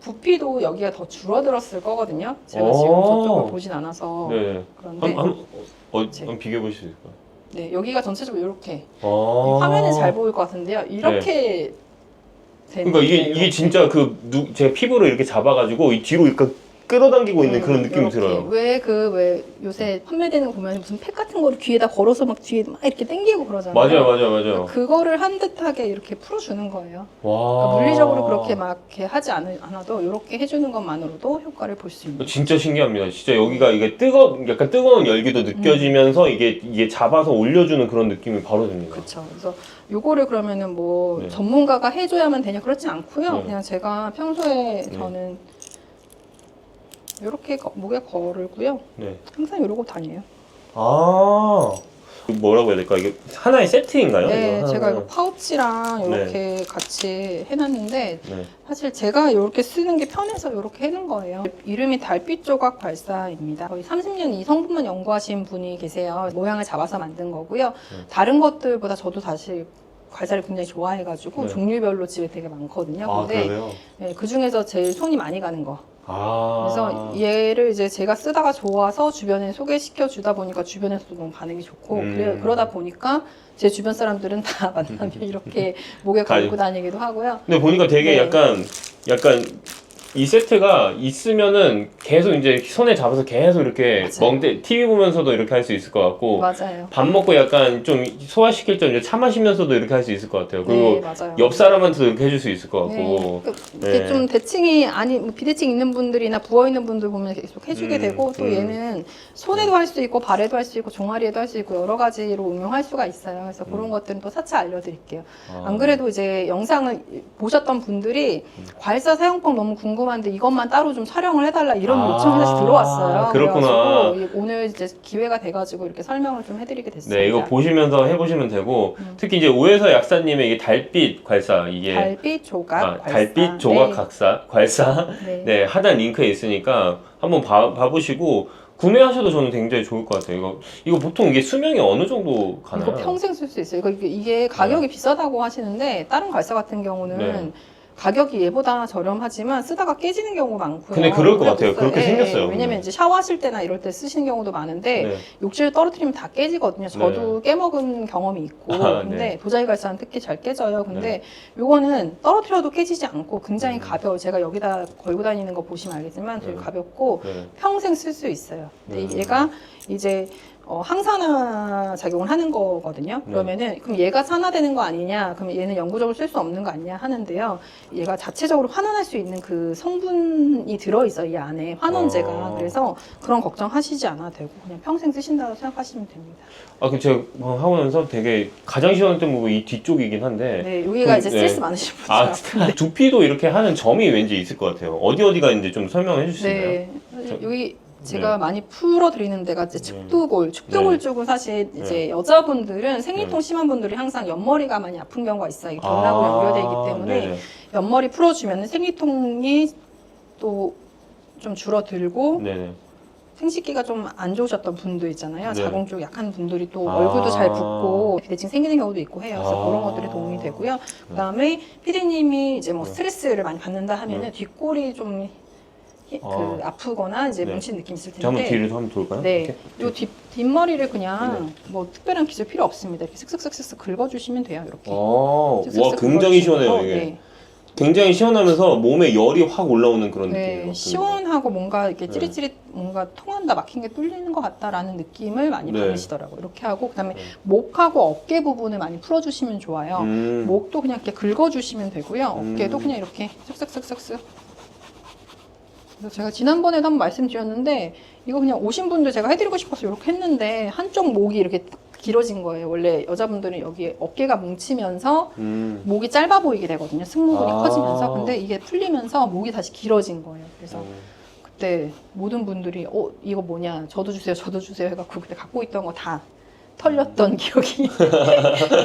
부피도 여기가 더 줄어들었을 거거든요. 제가 오. 지금 저쪽을 보진 않아서 네. 그런데 한번 비교해 보실 수 있을까요? 네, 여기가 전체적으로 이렇게 아. 화면에 잘 보일 것 같은데요. 이렇게 되는 그러니까 이게 이렇게. 진짜 제 피부를 이렇게 잡아가지고 이 뒤로 이렇게 끌어당기고 있는 그런 느낌이 이렇게. 들어요. 왜 요새 판매되는 거 보면 무슨 팩 같은 거를 귀에다 걸어서 막 뒤에 막 이렇게 당기고 그러잖아요. 맞아요. 그거를 한 듯하게 이렇게 풀어주는 거예요. 와. 그러니까 물리적으로 그렇게 막 이렇게 하지 않아도 이렇게 해주는 것만으로도 효과를 볼 수 있는. 진짜 신기합니다. 진짜 여기가 이게 약간 뜨거운 열기도 느껴지면서 이게 잡아서 올려주는 그런 느낌이 바로 듭니다. 그렇죠. 그래서 요거를 그러면은 뭐 네. 전문가가 해줘야만 되냐 그렇지 않고요. 네. 그냥 제가 평소에 네. 저는 이렇게 목에 걸고요. 네. 항상 이러고 다녀요. 아. 뭐라고 해야 될까? 이게 하나의 세트인가요? 네, 이거 제가 하나는? 이거 파우치랑 이렇게 같이 해놨는데 네. 사실 제가 이렇게 쓰는 게 편해서 이렇게 해놓은 거예요. 이름이 달빛 조각 괄사입니다. 거의 30년 이 성분만 연구하신 분이 계세요. 모양을 잡아서 만든 거고요. 다른 것들보다 저도 사실 괄사를 굉장히 좋아해가지고 네. 종류별로 집에 되게 많거든요. 아, 근데 그래요? 네, 그 중에서 제일 손이 많이 가는 거. 아. 그래서 얘를 이제 제가 쓰다가 좋아서 주변에 소개시켜 주다 보니까 주변에서도 너무 반응이 좋고 그러다 보니까 제 주변 사람들은 다 만나면 이렇게 목에 걸고 다니기도 하고요. 근데 보니까 되게 네. 약간 이 세트가 있으면은 계속 이제 손에 잡아서 계속 이렇게 맞아요. TV 보면서도 이렇게 할 수 있을 것 같고 맞아요. 밥 먹고 약간 좀 소화시킬 점 이제 차 마시면서도 이렇게 할 수 있을 것 같아요. 그리고 네, 맞아요. 옆 사람한테도 이렇게 해줄 수 있을 것 네. 같고. 이렇게 네. 좀 대칭이 뭐 비대칭 있는 분들이나 부어 있는 분들 보면 계속 해주게 되고 또 얘는 손에도 할 수 있고 발에도 할 수 있고 종아리에도 할 수 있고 여러 가지로 응용할 수가 있어요. 그래서 그런 것들은 또 차차 알려드릴게요. 안 그래도 이제 영상을 보셨던 분들이 괄사 사용법 너무 궁금한데 이것만 따로 좀 촬영을 해달라 이런 요청이 사실 들어왔어요. 그렇구나. 그래가지고 오늘 이제 기회가 돼가지고 이렇게 설명을 좀 해드리게 됐습니다. 네, 이거 보시면서 해보시면 되고 특히 이제 오해서 약사님의 이게 달빛 괄사 이게 달빛 조각 괄사. 달빛 조각 괄사 네. 네, 하단 링크에 있으니까 한번 봐보시고 구매하셔도 저는 굉장히 좋을 것 같아요. 이거 보통 이게 수명이 어느 정도 가나요? 이거 평생 쓸 수 있어요. 이게 가격이 비싸다고 하시는데 다른 괄사 같은 경우는 네. 가격이 얘보다 저렴하지만 쓰다가 깨지는 경우가 많고요. 근데 그럴 것 같아요. 그래서, 그렇게 생겼어요. 왜냐면 이제 샤워하실 때나 이럴 때 쓰시는 경우도 많은데 네. 욕실 떨어뜨리면 다 깨지거든요. 저도 깨먹은 경험이 있고. 근데 네. 도자기 괄사는 특히 잘 깨져요. 근데 요거는 떨어뜨려도 깨지지 않고 굉장히 가벼워요. 제가 여기다 걸고 다니는 거 보시면 알겠지만 되게 가볍고 네. 평생 쓸 수 있어요. 근데 얘가 이제 항산화 작용을 하는 거거든요. 그러면은 그럼 얘가 산화되는 거 아니냐? 그럼 얘는 영구적으로 쓸 수 없는 거 아니냐 하는데요. 얘가 자체적으로 환원할 수 있는 그 성분이 들어 있어요. 이 안에 환원제가. 그래서 그런 걱정하시지 않아도 되고 그냥 평생 쓰신다고 생각하시면 됩니다. 아, 그 제가 하고 나서 되게 가장 시원했던 부분이 이 뒤쪽이긴 한데. 네, 여기가 이제 네. 스트레스 많으신 분들. 아, 두피도 이렇게 하는 점이 왠지 있을 것 같아요. 어디가 있는지 좀 설명해 주실 수 있나요? 네, 여기 제가 많이 풀어드리는 데가 이제 축두골 네. 쪽은 사실 이제 여자분들은 생리통 심한 분들이 항상 옆머리가 많이 아픈 경우가 있어요. 이게 변하고 연결되어 있기 때문에 네네. 옆머리 풀어주면 생리통이 또 좀 줄어들고 네네. 생식기가 좀 안 좋으셨던 분들 있잖아요. 네. 자궁 쪽 약한 분들이 또 얼굴도 잘 붓고 비대칭 생기는 경우도 있고 해요. 그래서 그런 것들이 도움이 되고요. 그다음에 피디님이 이제 뭐 스트레스를 많이 받는다 하면은 뒷골이 좀 아프거나 이제 네. 뭉친 느낌 있을 자, 한번 텐데. 뒤로 한번 돌까요? 네, 요 뒷머리를 그냥 뭐 특별한 기술 필요 없습니다. 이렇게 슥슥슥슥 긁어주시면 돼요. 이렇게. 와, 슥슥슥 굉장히 긁어주시면 시원해요, 이게. 네. 굉장히 시원하면서 몸에 열이 확 올라오는 그런 네, 느낌이에요. 시원하고 뭔가 이렇게 찌릿찌릿 뭔가 통한다, 막힌 게 뚫리는 것 같다라는 느낌을 많이 네. 받으시더라고요. 이렇게 하고 그다음에 목하고 어깨 부분을 많이 풀어주시면 좋아요. 목도 그냥 이렇게 긁어주시면 되고요. 어깨도 그냥 이렇게 쓱쓱쓱쓱쓱. 그래서 제가 지난번에도 한번 말씀드렸는데 이거 그냥 오신 분들 제가 해드리고 싶어서 이렇게 했는데 한쪽 목이 이렇게 길어진 거예요. 원래 여자분들은 여기 어깨가 뭉치면서 목이 짧아 보이게 되거든요. 승모근이 커지면서. 근데 이게 풀리면서 목이 다시 길어진 거예요. 그래서 그때 모든 분들이 이거 뭐냐 저도 주세요 저도 주세요 해갖고 그때 갖고 있던 거 다 털렸던 기억이.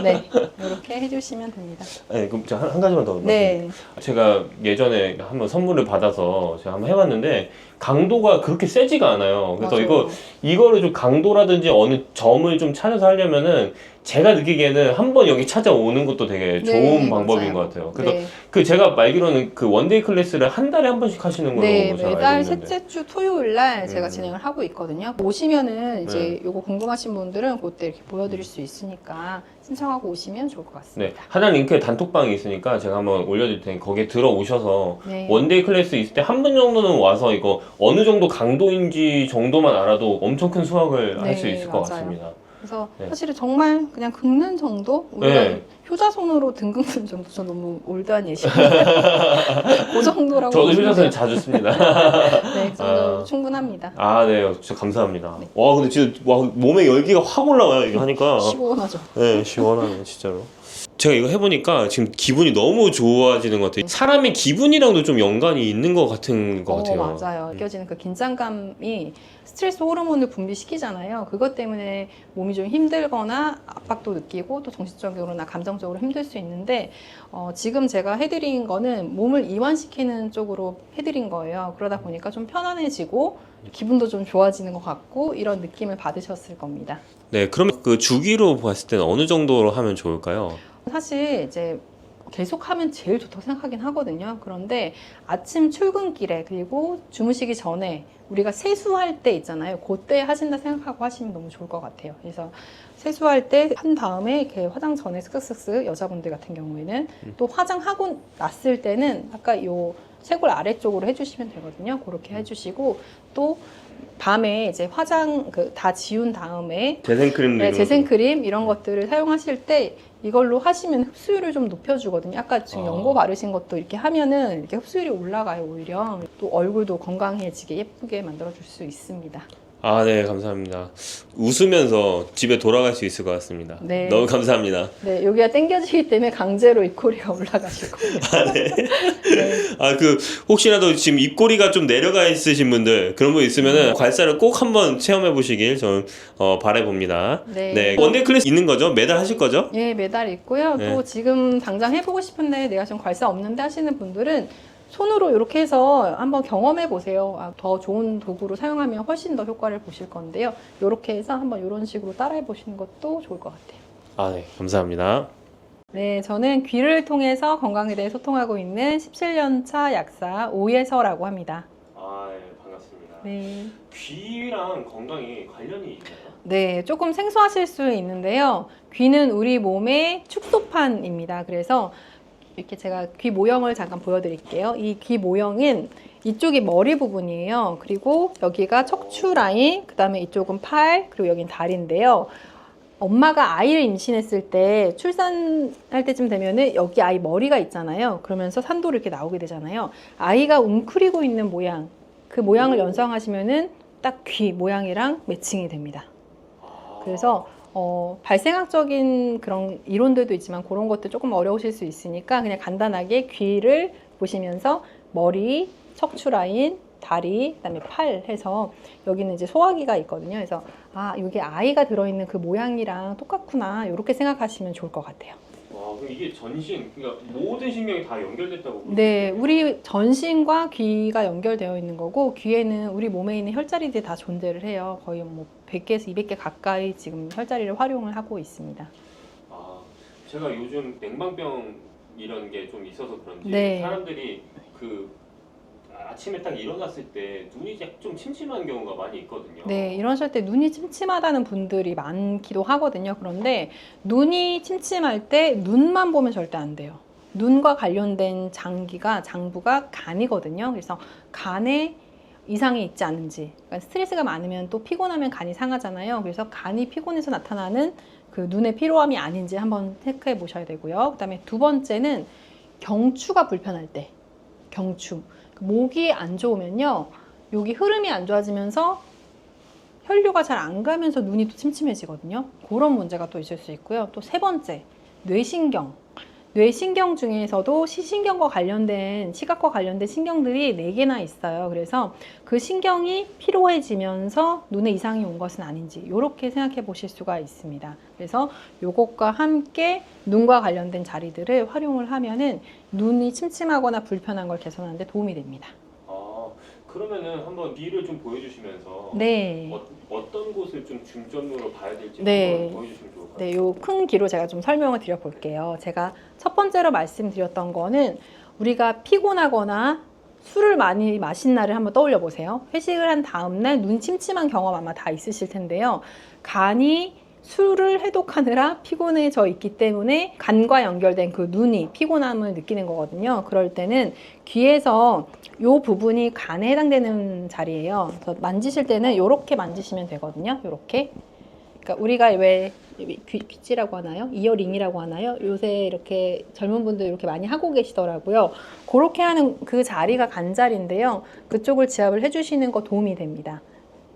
네, 이렇게 해주시면 됩니다. 네, 그럼 제가 한 가지만 더. 네, 제가 예전에 한번 선물을 받아서 제가 한번 해봤는데 강도가 그렇게 세지가 않아요. 그래서 맞아요. 이거를 좀 강도라든지 어느 점을 좀 찾아서 하려면은 제가 느끼기에는 한번 여기 찾아오는 것도 되게 좋은 네, 방법인 맞아요. 것 같아요. 그래서 네. 그 제가 알기로는 그 원데이 클래스를 한 달에 한 번씩 하시는 걸로 네, 제가 매달 알고 있는데. 셋째 주 토요일 날 제가 진행을 하고 있거든요. 오시면은 이제 네. 요거 궁금하신 분들은 그때 이렇게 보여드릴 수 있으니까 신청하고 오시면 좋을 것 네, 같습니다. 하단 링크에 단톡방이 있으니까 제가 한번 올려드릴 테니 거기에 들어오셔서 네. 원데이 클래스 있을 때 한 분 정도는 와서 이거 어느 정도 강도인지 정도만 알아도 엄청 큰 수확을 할 수 네, 있을 것 맞아요. 같습니다. 그래서 네. 사실은 정말 그냥 긁는 정도? 우리가 네. 효자손으로 등 긁는 정도? 저 너무 올드한 예시고 그 정도라고 저도 보시면 휴자선을 돼요. 자주 씁니다. 네, 그 정도 아. 충분합니다. 아, 네, 진짜 감사합니다. 네. 와, 근데 진짜 와, 몸에 열기가 확 올라와요, 이거 하니까. 시원하죠. 네, 시원하네, 진짜로. 제가 이거 해보니까 지금 기분이 너무 좋아지는 것 같아요. 사람의 기분이랑도 좀 연관이 있는 것 같은 것 같아요. 맞아요. 느껴지는 그 긴장감이 스트레스 호르몬을 분비시키잖아요. 그것 때문에 몸이 좀 힘들거나 압박도 느끼고 또 정신적으로나 감정적으로 힘들 수 있는데 지금 제가 해드린 거는 몸을 이완시키는 쪽으로 해드린 거예요. 그러다 보니까 좀 편안해지고 기분도 좀 좋아지는 것 같고 이런 느낌을 받으셨을 겁니다. 네, 그러면 그 주기로 봤을 때는 어느 정도로 하면 좋을까요? 사실 이제 계속 하면 제일 좋다고 생각하긴 하거든요. 그런데 아침 출근길에 그리고 주무시기 전에 우리가 세수할 때 있잖아요. 그때 하신다 생각하고 하시면 너무 좋을 것 같아요. 그래서 세수할 때 한 다음에 이렇게 화장 전에 쓱쓱쓱 여자분들 같은 경우에는 또 화장하고 났을 때는 아까 요 쇄골 아래쪽으로 해주시면 되거든요. 그렇게 해주시고 또 밤에 이제 화장 다 지운 다음에 재생크림 네, 재생크림 이런 것들을 사용하실 때 이걸로 하시면 흡수율을 좀 높여주거든요. 아까 지금 연고 바르신 것도 이렇게 하면은 이렇게 흡수율이 올라가요, 오히려. 또 얼굴도 건강해지게 예쁘게 만들어줄 수 있습니다. 아, 네, 감사합니다. 웃으면서 집에 돌아갈 수 있을 것 같습니다. 네. 너무 감사합니다. 네, 여기가 당겨지기 때문에 강제로 입꼬리가 올라가실 거예요. 아, 네. 네. 아, 혹시라도 지금 입꼬리가 좀 내려가 있으신 분들, 그런 분 있으면은 괄사를 꼭 한번 체험해 보시길 저는 바라봅니다. 네. 원데이 클래스 있는 거죠? 매달 하실 거죠? 예, 매달 있고요. 네. 또 지금 당장 해보고 싶은데 내가 지금 괄사 없는데 하시는 분들은 손으로 이렇게 해서 한번 경험해 보세요. 더 좋은 도구로 사용하면 훨씬 더 효과를 보실 건데요. 이렇게 해서 한번 이런 식으로 따라해 보시는 것도 좋을 것 같아요. 아, 네, 감사합니다. 네, 저는 귀를 통해서 건강에 대해 소통하고 있는 17년차 약사 오예서라고 합니다. 아, 네, 반갑습니다. 네. 귀랑 건강이 관련이 있나요? 네, 조금 생소하실 수 있는데요. 귀는 우리 몸의 축소판입니다. 그래서 이렇게 제가 귀 모형을 잠깐 보여드릴게요. 이 귀 모형은 이쪽이 머리 부분이에요. 그리고 여기가 척추 라인, 그 다음에 이쪽은 팔, 그리고 여긴 다리인데요. 엄마가 아이를 임신했을 때 출산할 때쯤 되면은 여기 아이 머리가 있잖아요. 그러면서 산도로 이렇게 나오게 되잖아요. 아이가 웅크리고 있는 모양, 그 모양을 연상하시면은 딱 귀 모양이랑 매칭이 됩니다. 그래서 발생학적인 그런 이론들도 있지만 그런 것도 조금 어려우실 수 있으니까 그냥 간단하게 귀를 보시면서 머리, 척추 라인, 다리, 그다음에 팔 해서 여기는 이제 소화기가 있거든요. 그래서 여기 아이가 들어있는 그 모양이랑 똑같구나 이렇게 생각하시면 좋을 것 같아요. 와, 그럼 이게 전신, 그러니까 모든 신경이 다 연결됐다고 보시면 네, 우리 전신과 귀가 연결되어 있는 거고 귀에는 우리 몸에 있는 혈자리들이 다 존재를 해요. 거의 뭐 100개에서 200개 가까이 지금 혈자리를 활용을 하고 있습니다. 아, 제가 요즘 냉방병 이런 게 좀 있어서 그런지 네. 사람들이 아침에 딱 일어났을 때 눈이 좀 침침한 경우가 많이 있거든요. 네, 이러실 때 눈이 침침하다는 분들이 많기도 하거든요. 그런데 눈이 침침할 때 눈만 보면 절대 안 돼요. 눈과 관련된 장부가 간이거든요. 그래서 간에 이상이 있지 않은지, 그러니까 스트레스가 많으면 또 피곤하면 간이 상하잖아요. 그래서 간이 피곤해서 나타나는 그 눈의 피로함이 아닌지 한번 체크해 보셔야 되고요. 그다음에 두 번째는 경추가 불편할 때, 경추. 목이 안 좋으면요, 여기 흐름이 안 좋아지면서 혈류가 잘 안 가면서 눈이 또 침침해지거든요. 그런 문제가 또 있을 수 있고요. 또 세 번째, 뇌신경. 뇌신경 중에서도 시신경과 관련된 시각과 관련된 신경들이 4개나 있어요. 그래서 그 신경이 피로해지면서 눈에 이상이 온 것은 아닌지 이렇게 생각해 보실 수가 있습니다. 그래서 이것과 함께 눈과 관련된 자리들을 활용을 하면은 눈이 침침하거나 불편한 걸 개선하는 데 도움이 됩니다. 그러면은 한번 귀를 좀 보여주시면서 네. 어떤 곳을 좀 중점으로 봐야 될지 네. 한번 보여주시면 좋을 것 같아요. 네, 요 큰 귀로 제가 좀 설명을 드려 볼게요. 제가 첫 번째로 말씀드렸던 거는 우리가 피곤하거나 술을 많이 마신 날을 한번 떠올려 보세요. 회식을 한 다음 날 눈 침침한 경험 아마 다 있으실 텐데요. 간이 술을 해독하느라 피곤해져 있기 때문에 간과 연결된 그 눈이 피곤함을 느끼는 거거든요. 그럴 때는 귀에서 이 부분이 간에 해당되는 자리예요. 그래서 만지실 때는 이렇게 만지시면 되거든요. 이렇게. 그러니까 우리가 왜 귀찌라고 하나요? 이어링이라고 하나요? 요새 이렇게 젊은 분들 이렇게 많이 하고 계시더라고요. 그렇게 하는 그 자리가 간자리인데요. 그쪽을 지압을 해주시는 거 도움이 됩니다.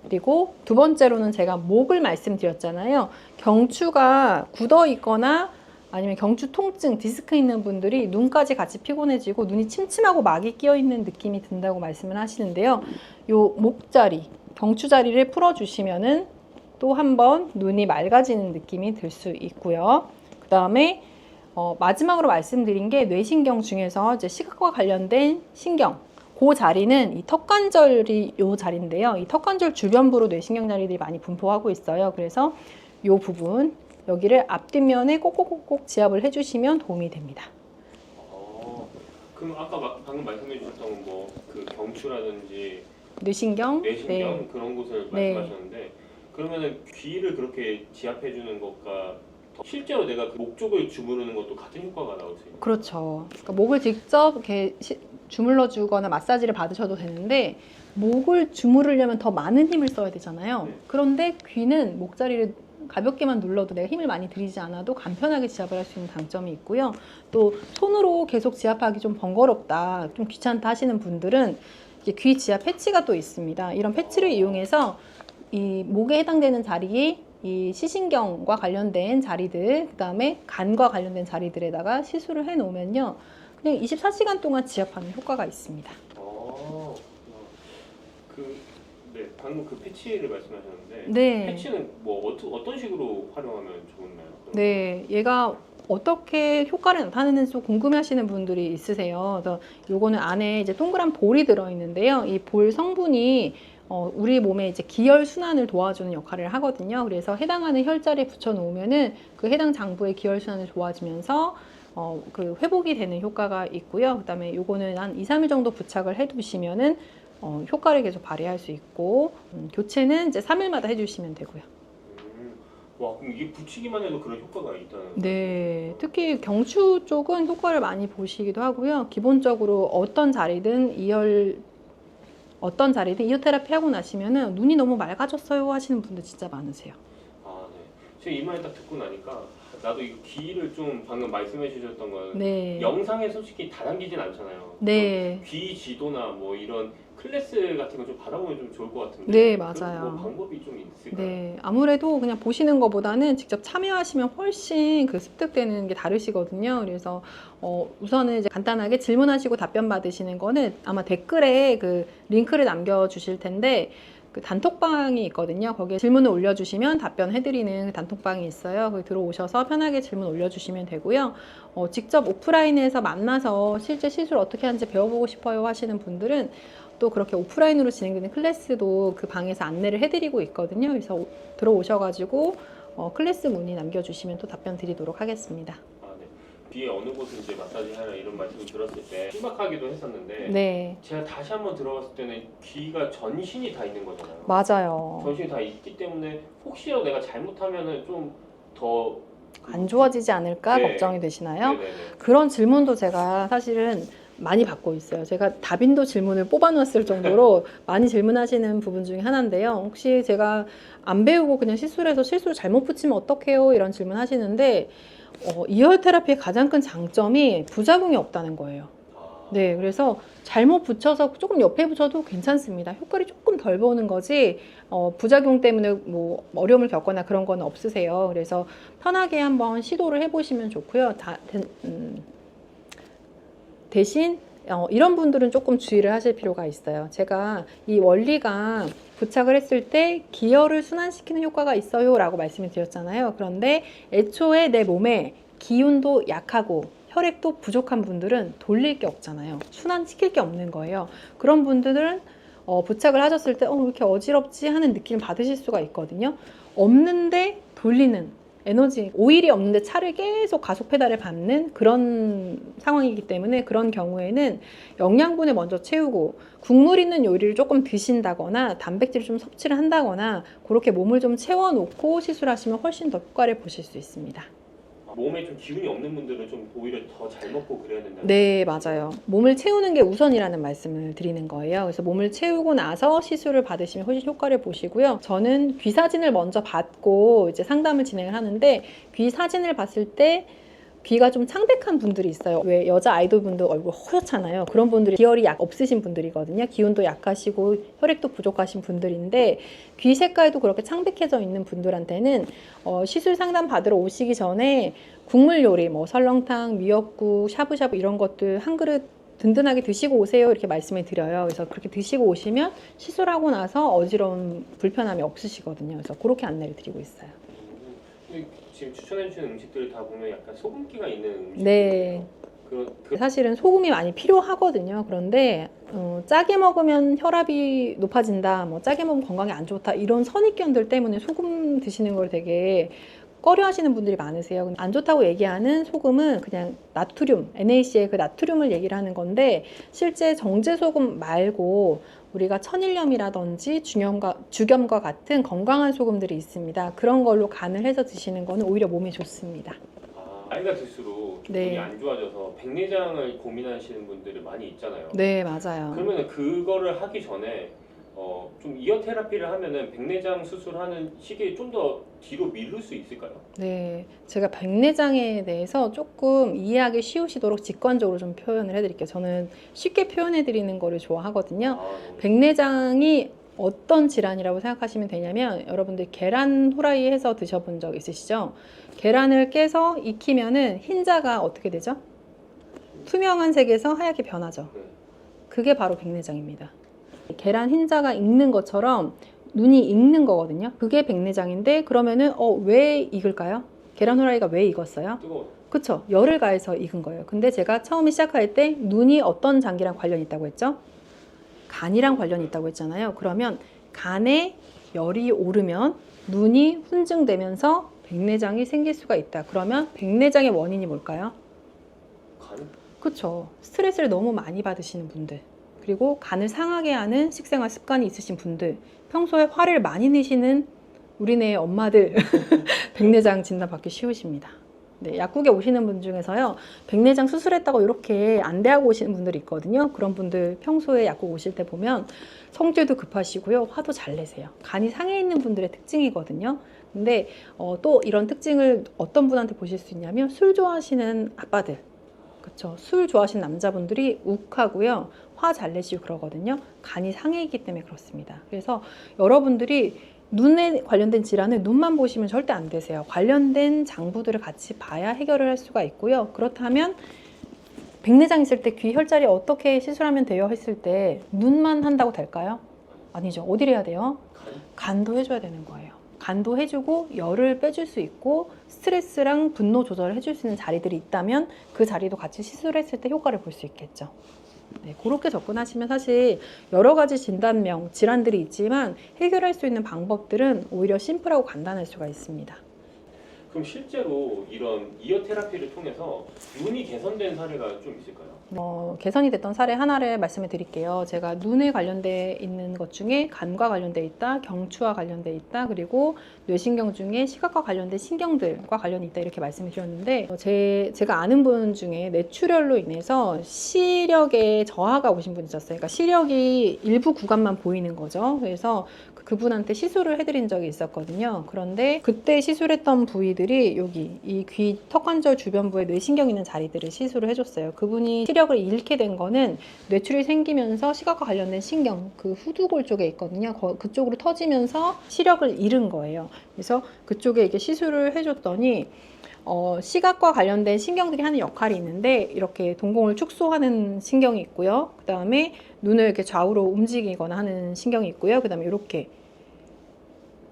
그리고 두 번째로는 제가 목을 말씀드렸잖아요. 경추가 굳어 있거나 아니면 경추 통증, 디스크 있는 분들이 눈까지 같이 피곤해지고 눈이 침침하고 막이 끼어 있는 느낌이 든다고 말씀을 하시는데요. 요 목자리, 경추 자리를 풀어주시면은 또 한 번 눈이 맑아지는 느낌이 들 수 있고요. 그 다음에 마지막으로 말씀드린 게 뇌신경 중에서 이제 시각과 관련된 신경, 그 자리는 이 턱관절이 요 자리인데요. 이 턱관절 주변부로 뇌신경 자리들이 많이 분포하고 있어요. 그래서 요 부분, 여기를 앞뒷면에 꼭꼭꼭꼭 지압을 해주시면 도움이 됩니다. 그럼 아까 방금 말씀해 주셨던 뭐 그 경추라든지 뇌신경, 뇌신경 네. 그런 곳을 네. 말씀하셨는데 그러면은 귀를 그렇게 지압해 주는 것과 실제로 내가 그 목 쪽을 주무르는 것도 같은 효과가 나올 수 있는 그렇죠. 그러니까 목을 직접 이렇게 주물러 주거나 마사지를 받으셔도 되는데 목을 주무르려면 더 많은 힘을 써야 되잖아요. 네. 그런데 귀는 목자리를 가볍게만 눌러도 내가 힘을 많이 들이지 않아도 간편하게 지압을 할 수 있는 장점이 있고요. 또 손으로 계속 지압하기 좀 번거롭다, 좀 귀찮다 하시는 분들은 이제 귀 지압 패치가 또 있습니다. 이런 패치를 이용해서 이 목에 해당되는 자리에 이 시신경과 관련된 자리들, 그 다음에 간과 관련된 자리들에다가 시술을 해 놓으면요, 그냥 24시간 동안 지압하는 효과가 있습니다. 네, 방금 그 패치를 말씀하셨는데 네. 패치는 뭐 어떤 식으로 활용하면 좋나요? 네, 얘가 어떻게 효과를 나타내는지 좀 궁금해하시는 분들이 있으세요. 그래서 요거는 안에 이제 동그란 볼이 들어 있는데요. 이 볼 성분이 우리 몸의 이제 기혈 순환을 도와주는 역할을 하거든요. 그래서 해당하는 혈자리에 붙여 놓으면은 그 해당 장부의 기혈 순환이 좋아지면서 그 회복이 되는 효과가 있고요. 그다음에 요거는 한 2, 3일 정도 부착을 해 두시면은 효과를 계속 발휘할 수 있고, 교체는 이제 3일마다 해주시면 되고요. 와, 그럼 이게 붙이기만 해도 그런 효과가 있다는 거예요? 네, 특히 경추 쪽은 효과를 많이 보시기도 하고요. 기본적으로 어떤 자리든 이어 테라피 하고 나시면은 눈이 너무 맑아졌어요 하시는 분들 진짜 많으세요. 아, 네. 제가 이 말 딱 듣고 나니까 나도 이거 귀를 좀 방금 말씀해 주셨던 건 네. 영상에 솔직히 다 담기진 않잖아요. 네. 귀 지도나 뭐 이런 클래스 같은 거 좀 받아보면 좀 좋을 것 같은데. 네, 맞아요. 뭐 방법이 좀 있을까요? 네, 아무래도 그냥 보시는 것보다는 직접 참여하시면 훨씬 그 습득되는 게 다르시거든요. 그래서 우선은 이제 간단하게 질문하시고 답변 받으시는 거는 아마 댓글에 그 링크를 남겨주실 텐데, 그 단톡방이 있거든요. 거기에 질문을 올려주시면 답변해드리는 그 단톡방이 있어요. 거기 들어오셔서 편하게 질문 올려주시면 되고요. 직접 오프라인에서 만나서 실제 시술 어떻게 하는지 배워보고 싶어요 하시는 분들은 또 그렇게 오프라인으로 진행되는 클래스도 그 방에서 안내를 해드리고 있거든요. 그래서 들어오셔가지고 클래스 문의 남겨주시면 또 답변 드리도록 하겠습니다. 아, 네. 귀에 어느 곳을 이제 마사지 하라 이런 말씀을 들었을 때 신박하기도 했었는데 네, 제가 다시 한번 들어봤을 때는 귀가 전신이 다 있는 거잖아요. 맞아요. 전신이 다 있기 때문에 혹시라도 내가 잘못하면은 좀 더 안 좋아지지 않을까 네. 걱정이 되시나요? 네네네. 그런 질문도 제가 사실은 많이 받고 있어요. 제가 다빈도 질문을 뽑아놨을 정도로 많이 질문하시는 부분 중에 하나인데요. 혹시 제가 안 배우고 그냥 시술해서 실수를 잘못 붙이면 어떡해요? 이런 질문 하시는데 이어혈 테라피의 가장 큰 장점이 부작용이 없다는 거예요. 네, 그래서 잘못 붙여서 조금 옆에 붙여도 괜찮습니다. 효과를 조금 덜 보는 거지, 부작용 때문에 뭐 어려움을 겪거나 그런 건 없으세요. 그래서 편하게 한번 시도를 해보시면 좋고요. 대신 이런 분들은 조금 주의를 하실 필요가 있어요. 제가 이 원리가 부착을 했을 때 기혈을 순환시키는 효과가 있어요 라고 말씀을 드렸잖아요. 그런데 애초에 내 몸에 기운도 약하고 혈액도 부족한 분들은 돌릴 게 없잖아요. 순환시킬 게 없는 거예요. 그런 분들은 부착을 하셨을 때 왜 이렇게 어지럽지 하는 느낌을 받으실 수가 있거든요. 없는데 돌리는 에너지, 오일이 없는데 차를 계속 가속 페달을 밟는 그런 상황이기 때문에 그런 경우에는 영양분을 먼저 채우고 국물 있는 요리를 조금 드신다거나 단백질을 좀 섭취를 한다거나 그렇게 몸을 좀 채워놓고 시술하시면 훨씬 더 효과를 보실 수 있습니다. 몸에 좀 기운이 없는 분들은 좀 오히려 더 잘 먹고 그래야 된다는 네, 맞아요. 몸을 채우는 게 우선이라는 말씀을 드리는 거예요. 그래서 몸을 채우고 나서 시술을 받으시면 훨씬 효과를 보시고요. 저는 귀 사진을 먼저 받고 이제 상담을 진행을 하는데 귀 사진을 봤을 때 귀가 좀 창백한 분들이 있어요. 왜 여자 아이돌 분들 얼굴 허옇잖아요. 그런 분들이 기혈이 없으신 분들이거든요. 기운도 약하시고 혈액도 부족하신 분들인데 귀 색깔도 그렇게 창백해져 있는 분들한테는 시술 상담 받으러 오시기 전에 국물 요리, 뭐 설렁탕, 미역국, 샤브샤브 이런 것들 한 그릇 든든하게 드시고 오세요 이렇게 말씀을 드려요. 그래서 그렇게 드시고 오시면 시술하고 나서 어지러운 불편함이 없으시거든요. 그래서 그렇게 안내를 드리고 있어요. 지금 추천해주시는 음식들을 다 보면 약간 소금기가 있는 음식. 네. 사실은 소금이 많이 필요하거든요. 그런데 짜게 먹으면 혈압이 높아진다, 뭐 짜게 먹으면 건강에 안 좋다 이런 선입견들 때문에 소금 드시는 걸 되게 꺼려하시는 분들이 많으세요. 안 좋다고 얘기하는 소금은 그냥 나트륨, NaCl 그 나트륨을 얘기를 하는 건데 실제 정제 소금 말고 우리가 천일염이라든지 주겸과 같은 건강한 소금들이 있습니다. 그런 걸로 간을 해서 드시는 거는 오히려 몸에 좋습니다. 나이가 들수록 네. 몸이 안 좋아져서 백내장을 고민하시는 분들이 많이 있잖아요. 네, 맞아요. 그러면 그거를 하기 전에 좀 이어 테라피를 하면은 백내장 수술하는 시기에 좀 더 뒤로 미룰 수 있을까요? 네, 제가 백내장에 대해서 조금 이해하기 쉬우시도록 직관적으로 좀 표현을 해드릴게요. 저는 쉽게 표현해드리는 거를 좋아하거든요. 백내장이 어떤 질환이라고 생각하시면 되냐면 여러분들 계란 후라이 해서 드셔본 적 있으시죠? 계란을 깨서 익히면은 흰자가 어떻게 되죠? 투명한 색에서 하얗게 변하죠. 그게 바로 백내장입니다. 계란 흰자가 익는 것처럼 눈이 익는 거거든요. 그게 백내장인데 그러면은 왜 익을까요? 계란 후라이가 왜 익었어요? 뜨거워. 그쵸? 열을 가해서 익은 거예요. 근데 제가 처음에 시작할 때 눈이 어떤 장기랑 관련이 있다고 했죠? 간이랑 관련이 있다고 했잖아요. 그러면 간에 열이 오르면 눈이 훈증되면서 백내장이 생길 수가 있다. 그러면 백내장의 원인이 뭘까요? 간? 그쵸? 스트레스를 너무 많이 받으시는 분들, 그리고 간을 상하게 하는 식생활 습관이 있으신 분들, 평소에 화를 많이 내시는 우리네 엄마들 백내장 진단 받기 쉬우십니다. 네, 약국에 오시는 분 중에서요, 백내장 수술했다고 이렇게 안대하고 오시는 분들이 있거든요. 그런 분들 평소에 약국 오실 때 보면 성질도 급하시고요, 화도 잘 내세요. 간이 상해 있는 분들의 특징이거든요. 근데 또 이런 특징을 어떤 분한테 보실 수 있냐면 술 좋아하시는 아빠들, 그쵸? 술 좋아하시는 남자분들이 욱하고요, 화 잘 내시고 그러거든요. 간이 상해 있기 때문에 그렇습니다. 그래서 여러분들이 눈에 관련된 질환을 눈만 보시면 절대 안 되세요. 관련된 장부들을 같이 봐야 해결을 할 수가 있고요. 그렇다면 백내장 있을 때 귀 혈자리 어떻게 시술하면 돼요 했을 때 눈만 한다고 될까요? 아니죠. 어디를 해야 돼요? 간도 해줘야 되는 거예요. 간도 해주고 열을 빼줄 수 있고 스트레스랑 분노 조절을 해줄 수 있는 자리들이 있다면 그 자리도 같이 시술했을 때 효과를 볼 수 있겠죠. 네, 그렇게 접근하시면 사실 여러 가지 진단명, 질환들이 있지만 해결할 수 있는 방법들은 오히려 심플하고 간단할 수가 있습니다. 그럼 실제로 이런 이어 테라피를 통해서 눈이 개선된 사례가 좀 있을까요? 개선이 됐던 사례 하나를 말씀을 드릴게요. 제가 눈에 관련돼 있는 것 중에 간과 관련돼 있다, 경추와 관련돼 있다, 그리고 뇌신경 중에 시각과 관련된 신경들과 관련이 있다 이렇게 말씀을 드렸는데 제가 아는 분 중에 뇌출혈로 인해서 시력에 저하가 오신 분이 있었어요. 그러니까 시력이 일부 구간만 보이는 거죠. 그래서 그분한테 시술을 해드린 적이 있었거든요. 그런데 그때 시술했던 부위들이 분들이 여기 이 귀 턱관절 주변부에 뇌신경 있는 자리들을 시술을 해줬어요. 그분이 시력을 잃게 된 거는 뇌출이 생기면서 시각과 관련된 신경, 그 후두골 쪽에 있거든요. 그쪽으로 터지면서 시력을 잃은 거예요. 그래서 그쪽에 이렇게 시술을 해줬더니 시각과 관련된 신경들이 하는 역할이 있는데 이렇게 동공을 축소하는 신경이 있고요. 그 다음에 눈을 이렇게 좌우로 움직이거나 하는 신경이 있고요. 그 다음에 이렇게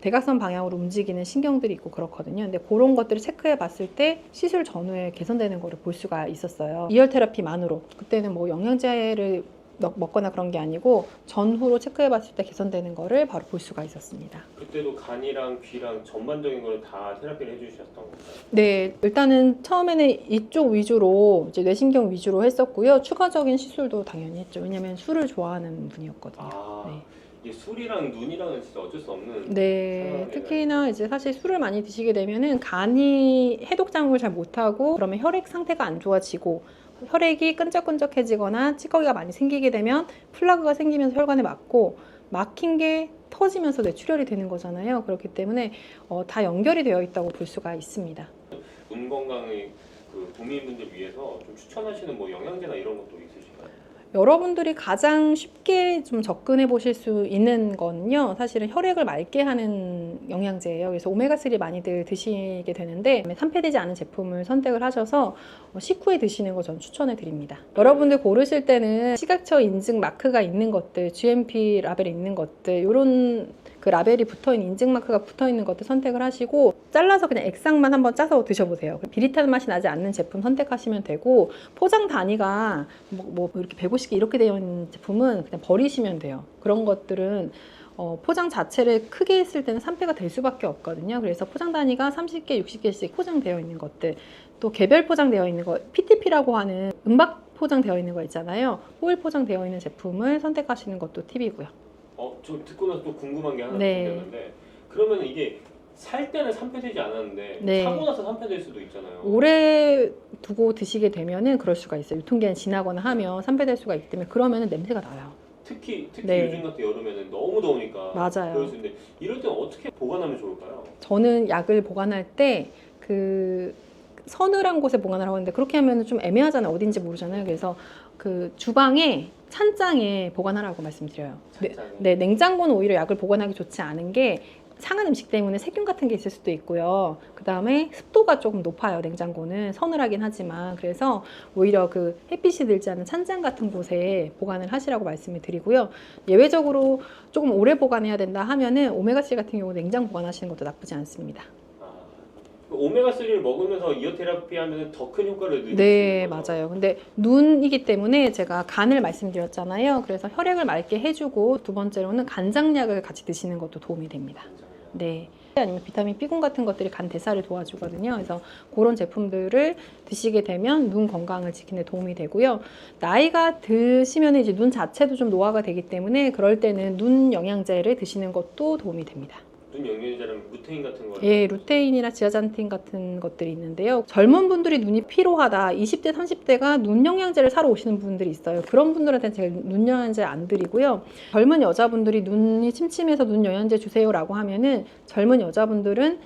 대각선 방향으로 움직이는 신경들이 있고 그렇거든요. 근데 그런 것들을 체크해 봤을 때 시술 전후에 개선되는 거를 볼 수가 있었어요. 이열 테라피만으로. 그때는 뭐 영양제를 먹거나 그런 게 아니고 전후로 체크해 봤을 때 개선되는 거를 바로 볼 수가 있었습니다. 그때도 간이랑 귀랑 전반적인 걸 다 테라피를 해주셨던 건가요? 네, 일단은 처음에는 이쪽 위주로 이제 뇌신경 위주로 했었고요. 추가적인 시술도 당연히 했죠. 왜냐면 술을 좋아하는 분이었거든요. 네. 이게 술이랑 눈이랑은 진짜 어쩔 수 없는. 네, 상황이네요. 특히나 이제 사실 술을 많이 드시게 되면은 간이 해독 작용을 잘 못하고 그러면 혈액 상태가 안 좋아지고 혈액이 끈적끈적해지거나 찌꺼기가 많이 생기게 되면 플라그가 생기면서 혈관에 막고 막힌 게 터지면서 뇌출혈이 되는 거잖아요. 그렇기 때문에 다 연결이 되어 있다고 볼 수가 있습니다. 눈 건강의 그 국민분들 위해서 좀 추천하시는 뭐 영양제나 이런 것도 있으실까요? 여러분들이 가장 쉽게 좀 접근해 보실 수 있는 거는요, 사실은 혈액을 맑게 하는 영양제예요. 그래서 오메가3 많이들 드시게 되는데 산패되지 않은 제품을 선택을 하셔서 식후에 드시는 거 전 추천해 드립니다. 여러분들 고르실 때는 시각처 인증 마크가 있는 것들, GMP 라벨이 있는 것들, 이런 그 라벨이 붙어있는 인증 마크가 붙어있는 것들 선택을 하시고 잘라서 그냥 액상만 한번 짜서 드셔보세요. 비릿한 맛이 나지 않는 제품 선택하시면 되고 포장 단위가 뭐 이렇게 150개 이렇게 되어 있는 제품은 그냥 버리시면 돼요. 그런 것들은 포장 자체를 크게 했을 때는 산패가 될 수밖에 없거든요. 그래서 포장 단위가 30개, 60개씩 포장되어 있는 것들, 또 개별 포장되어 있는 거, PTP라고 하는 은박 포장되어 있는 거 있잖아요. 호일 포장되어 있는 제품을 선택하시는 것도 팁이고요. 저 듣고 나서 또 궁금한 게 하나 네. 생겼는데 그러면 이게 살 때는 산패되지 않았는데 네. 사고 나서 산패될 수도 있잖아요. 오래 두고 드시게 되면은 그럴 수가 있어요. 유통기한이 지나거나 하면 산패될 수가 있기 때문에 그러면은 냄새가 나요. 특히 네. 요즘 같은 여름에는 너무 더우니까 맞아요. 그럴 수 있는데 이럴 때는 어떻게 보관하면 좋을까요? 저는 약을 보관할 때 그 서늘한 곳에 보관을 하고 있는데 그렇게 하면 좀 애매하잖아요. 어딘지 모르잖아요. 그래서 그 주방에 찬장에 보관하라고 말씀드려요. 찬장에? 네, 냉장고는 오히려 약을 보관하기 좋지 않은 게 상한 음식 때문에 세균 같은 게 있을 수도 있고요. 그 다음에 습도가 조금 높아요. 냉장고는 서늘하긴 하지만 그래서 오히려 그 햇빛이 들지 않은 찬장 같은 곳에 보관을 하시라고 말씀을 드리고요. 예외적으로 조금 오래 보관해야 된다 하면은 오메가3 같은 경우 냉장 보관하시는 것도 나쁘지 않습니다. 오메가3를 먹으면서 이어 테라피 하면 더 큰 효과를 누릴 수 네, 있는 거죠? 맞아요. 근데 눈이기 때문에 제가 간을 말씀드렸잖아요. 그래서 혈액을 맑게 해주고 두 번째로는 간장약을 같이 드시는 것도 도움이 됩니다. 네. 아니면 비타민 B군 같은 것들이 간 대사를 도와주거든요. 그래서 그런 제품들을 드시게 되면 눈 건강을 지키는 데 도움이 되고요. 나이가 드시면 이제 눈 자체도 좀 노화가 되기 때문에 그럴 때는 눈 영양제를 드시는 것도 도움이 됩니다. 눈 영양제는 루테인 같은 거. 예, 루테인이나 지아잔틴 같은 것들이 있는데요. 젊은 분들이 눈이 피로하다, 20대, 30대가 눈 영양제를 사러 오시는 분들이 있어요. 그런 분들한테는 제가 눈 영양제 안 드리고요. 젊은 여자분들이 눈이 침침해서 눈 영양제 주세요라고 하면은 젊은 여자분들은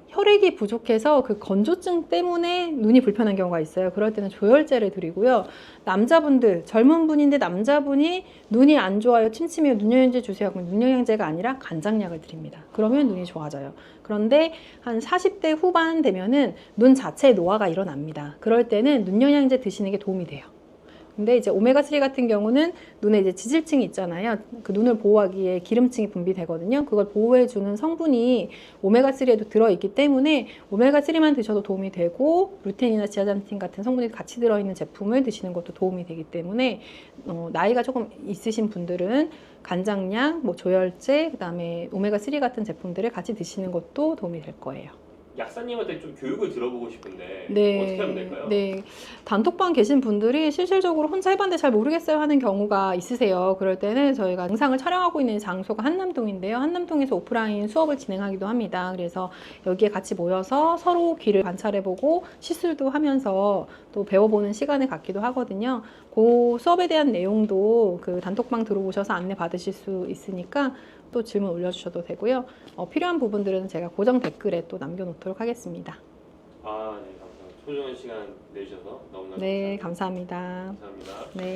혈액이 부족해서 그 건조증 때문에 눈이 불편한 경우가 있어요. 그럴 때는 조혈제를 드리고요. 남자분들, 젊은 분인데 남자분이 눈이 안 좋아요, 침침해요, 눈 영양제 주세요. 그럼 눈 영양제가 아니라 간장약을 드립니다. 그러면 눈이 좋아져요. 그런데 한 40대 후반 되면은 눈 자체에 노화가 일어납니다. 그럴 때는 눈 영양제 드시는 게 도움이 돼요. 근데 이제 오메가3 같은 경우는 눈에 이제 지질층이 있잖아요. 그 눈을 보호하기에 기름층이 분비되거든요. 그걸 보호해주는 성분이 오메가3에도 들어있기 때문에 오메가3만 드셔도 도움이 되고 루테인이나 지아잔틴 같은 성분이 같이 들어있는 제품을 드시는 것도 도움이 되기 때문에 나이가 조금 있으신 분들은 간장약, 뭐 조혈제, 그다음에 오메가3 같은 제품들을 같이 드시는 것도 도움이 될 거예요. 약사님한테 좀 교육을 들어보고 싶은데 네, 어떻게 하면 될까요? 네, 단톡방 계신 분들이 실질적으로 혼자 해봤는데 잘 모르겠어요 하는 경우가 있으세요. 그럴 때는 저희가 영상을 촬영하고 있는 장소가 한남동인데요. 한남동에서 오프라인 수업을 진행하기도 합니다. 그래서 여기에 같이 모여서 서로 귀를 관찰해보고 시술도 하면서 또 배워보는 시간을 갖기도 하거든요. 그 수업에 대한 내용도 그 단톡방 들어오셔서 안내 받으실 수 있으니까 또 질문 올려주셔도 되고요. 필요한 부분들은 제가 고정 댓글에 또 남겨놓도록 하겠습니다. 아, 네, 감사합니다. 소중한 시간 내주셔서 너무나 네, 감사합니다. 감사합니다. 감사합니다. 네.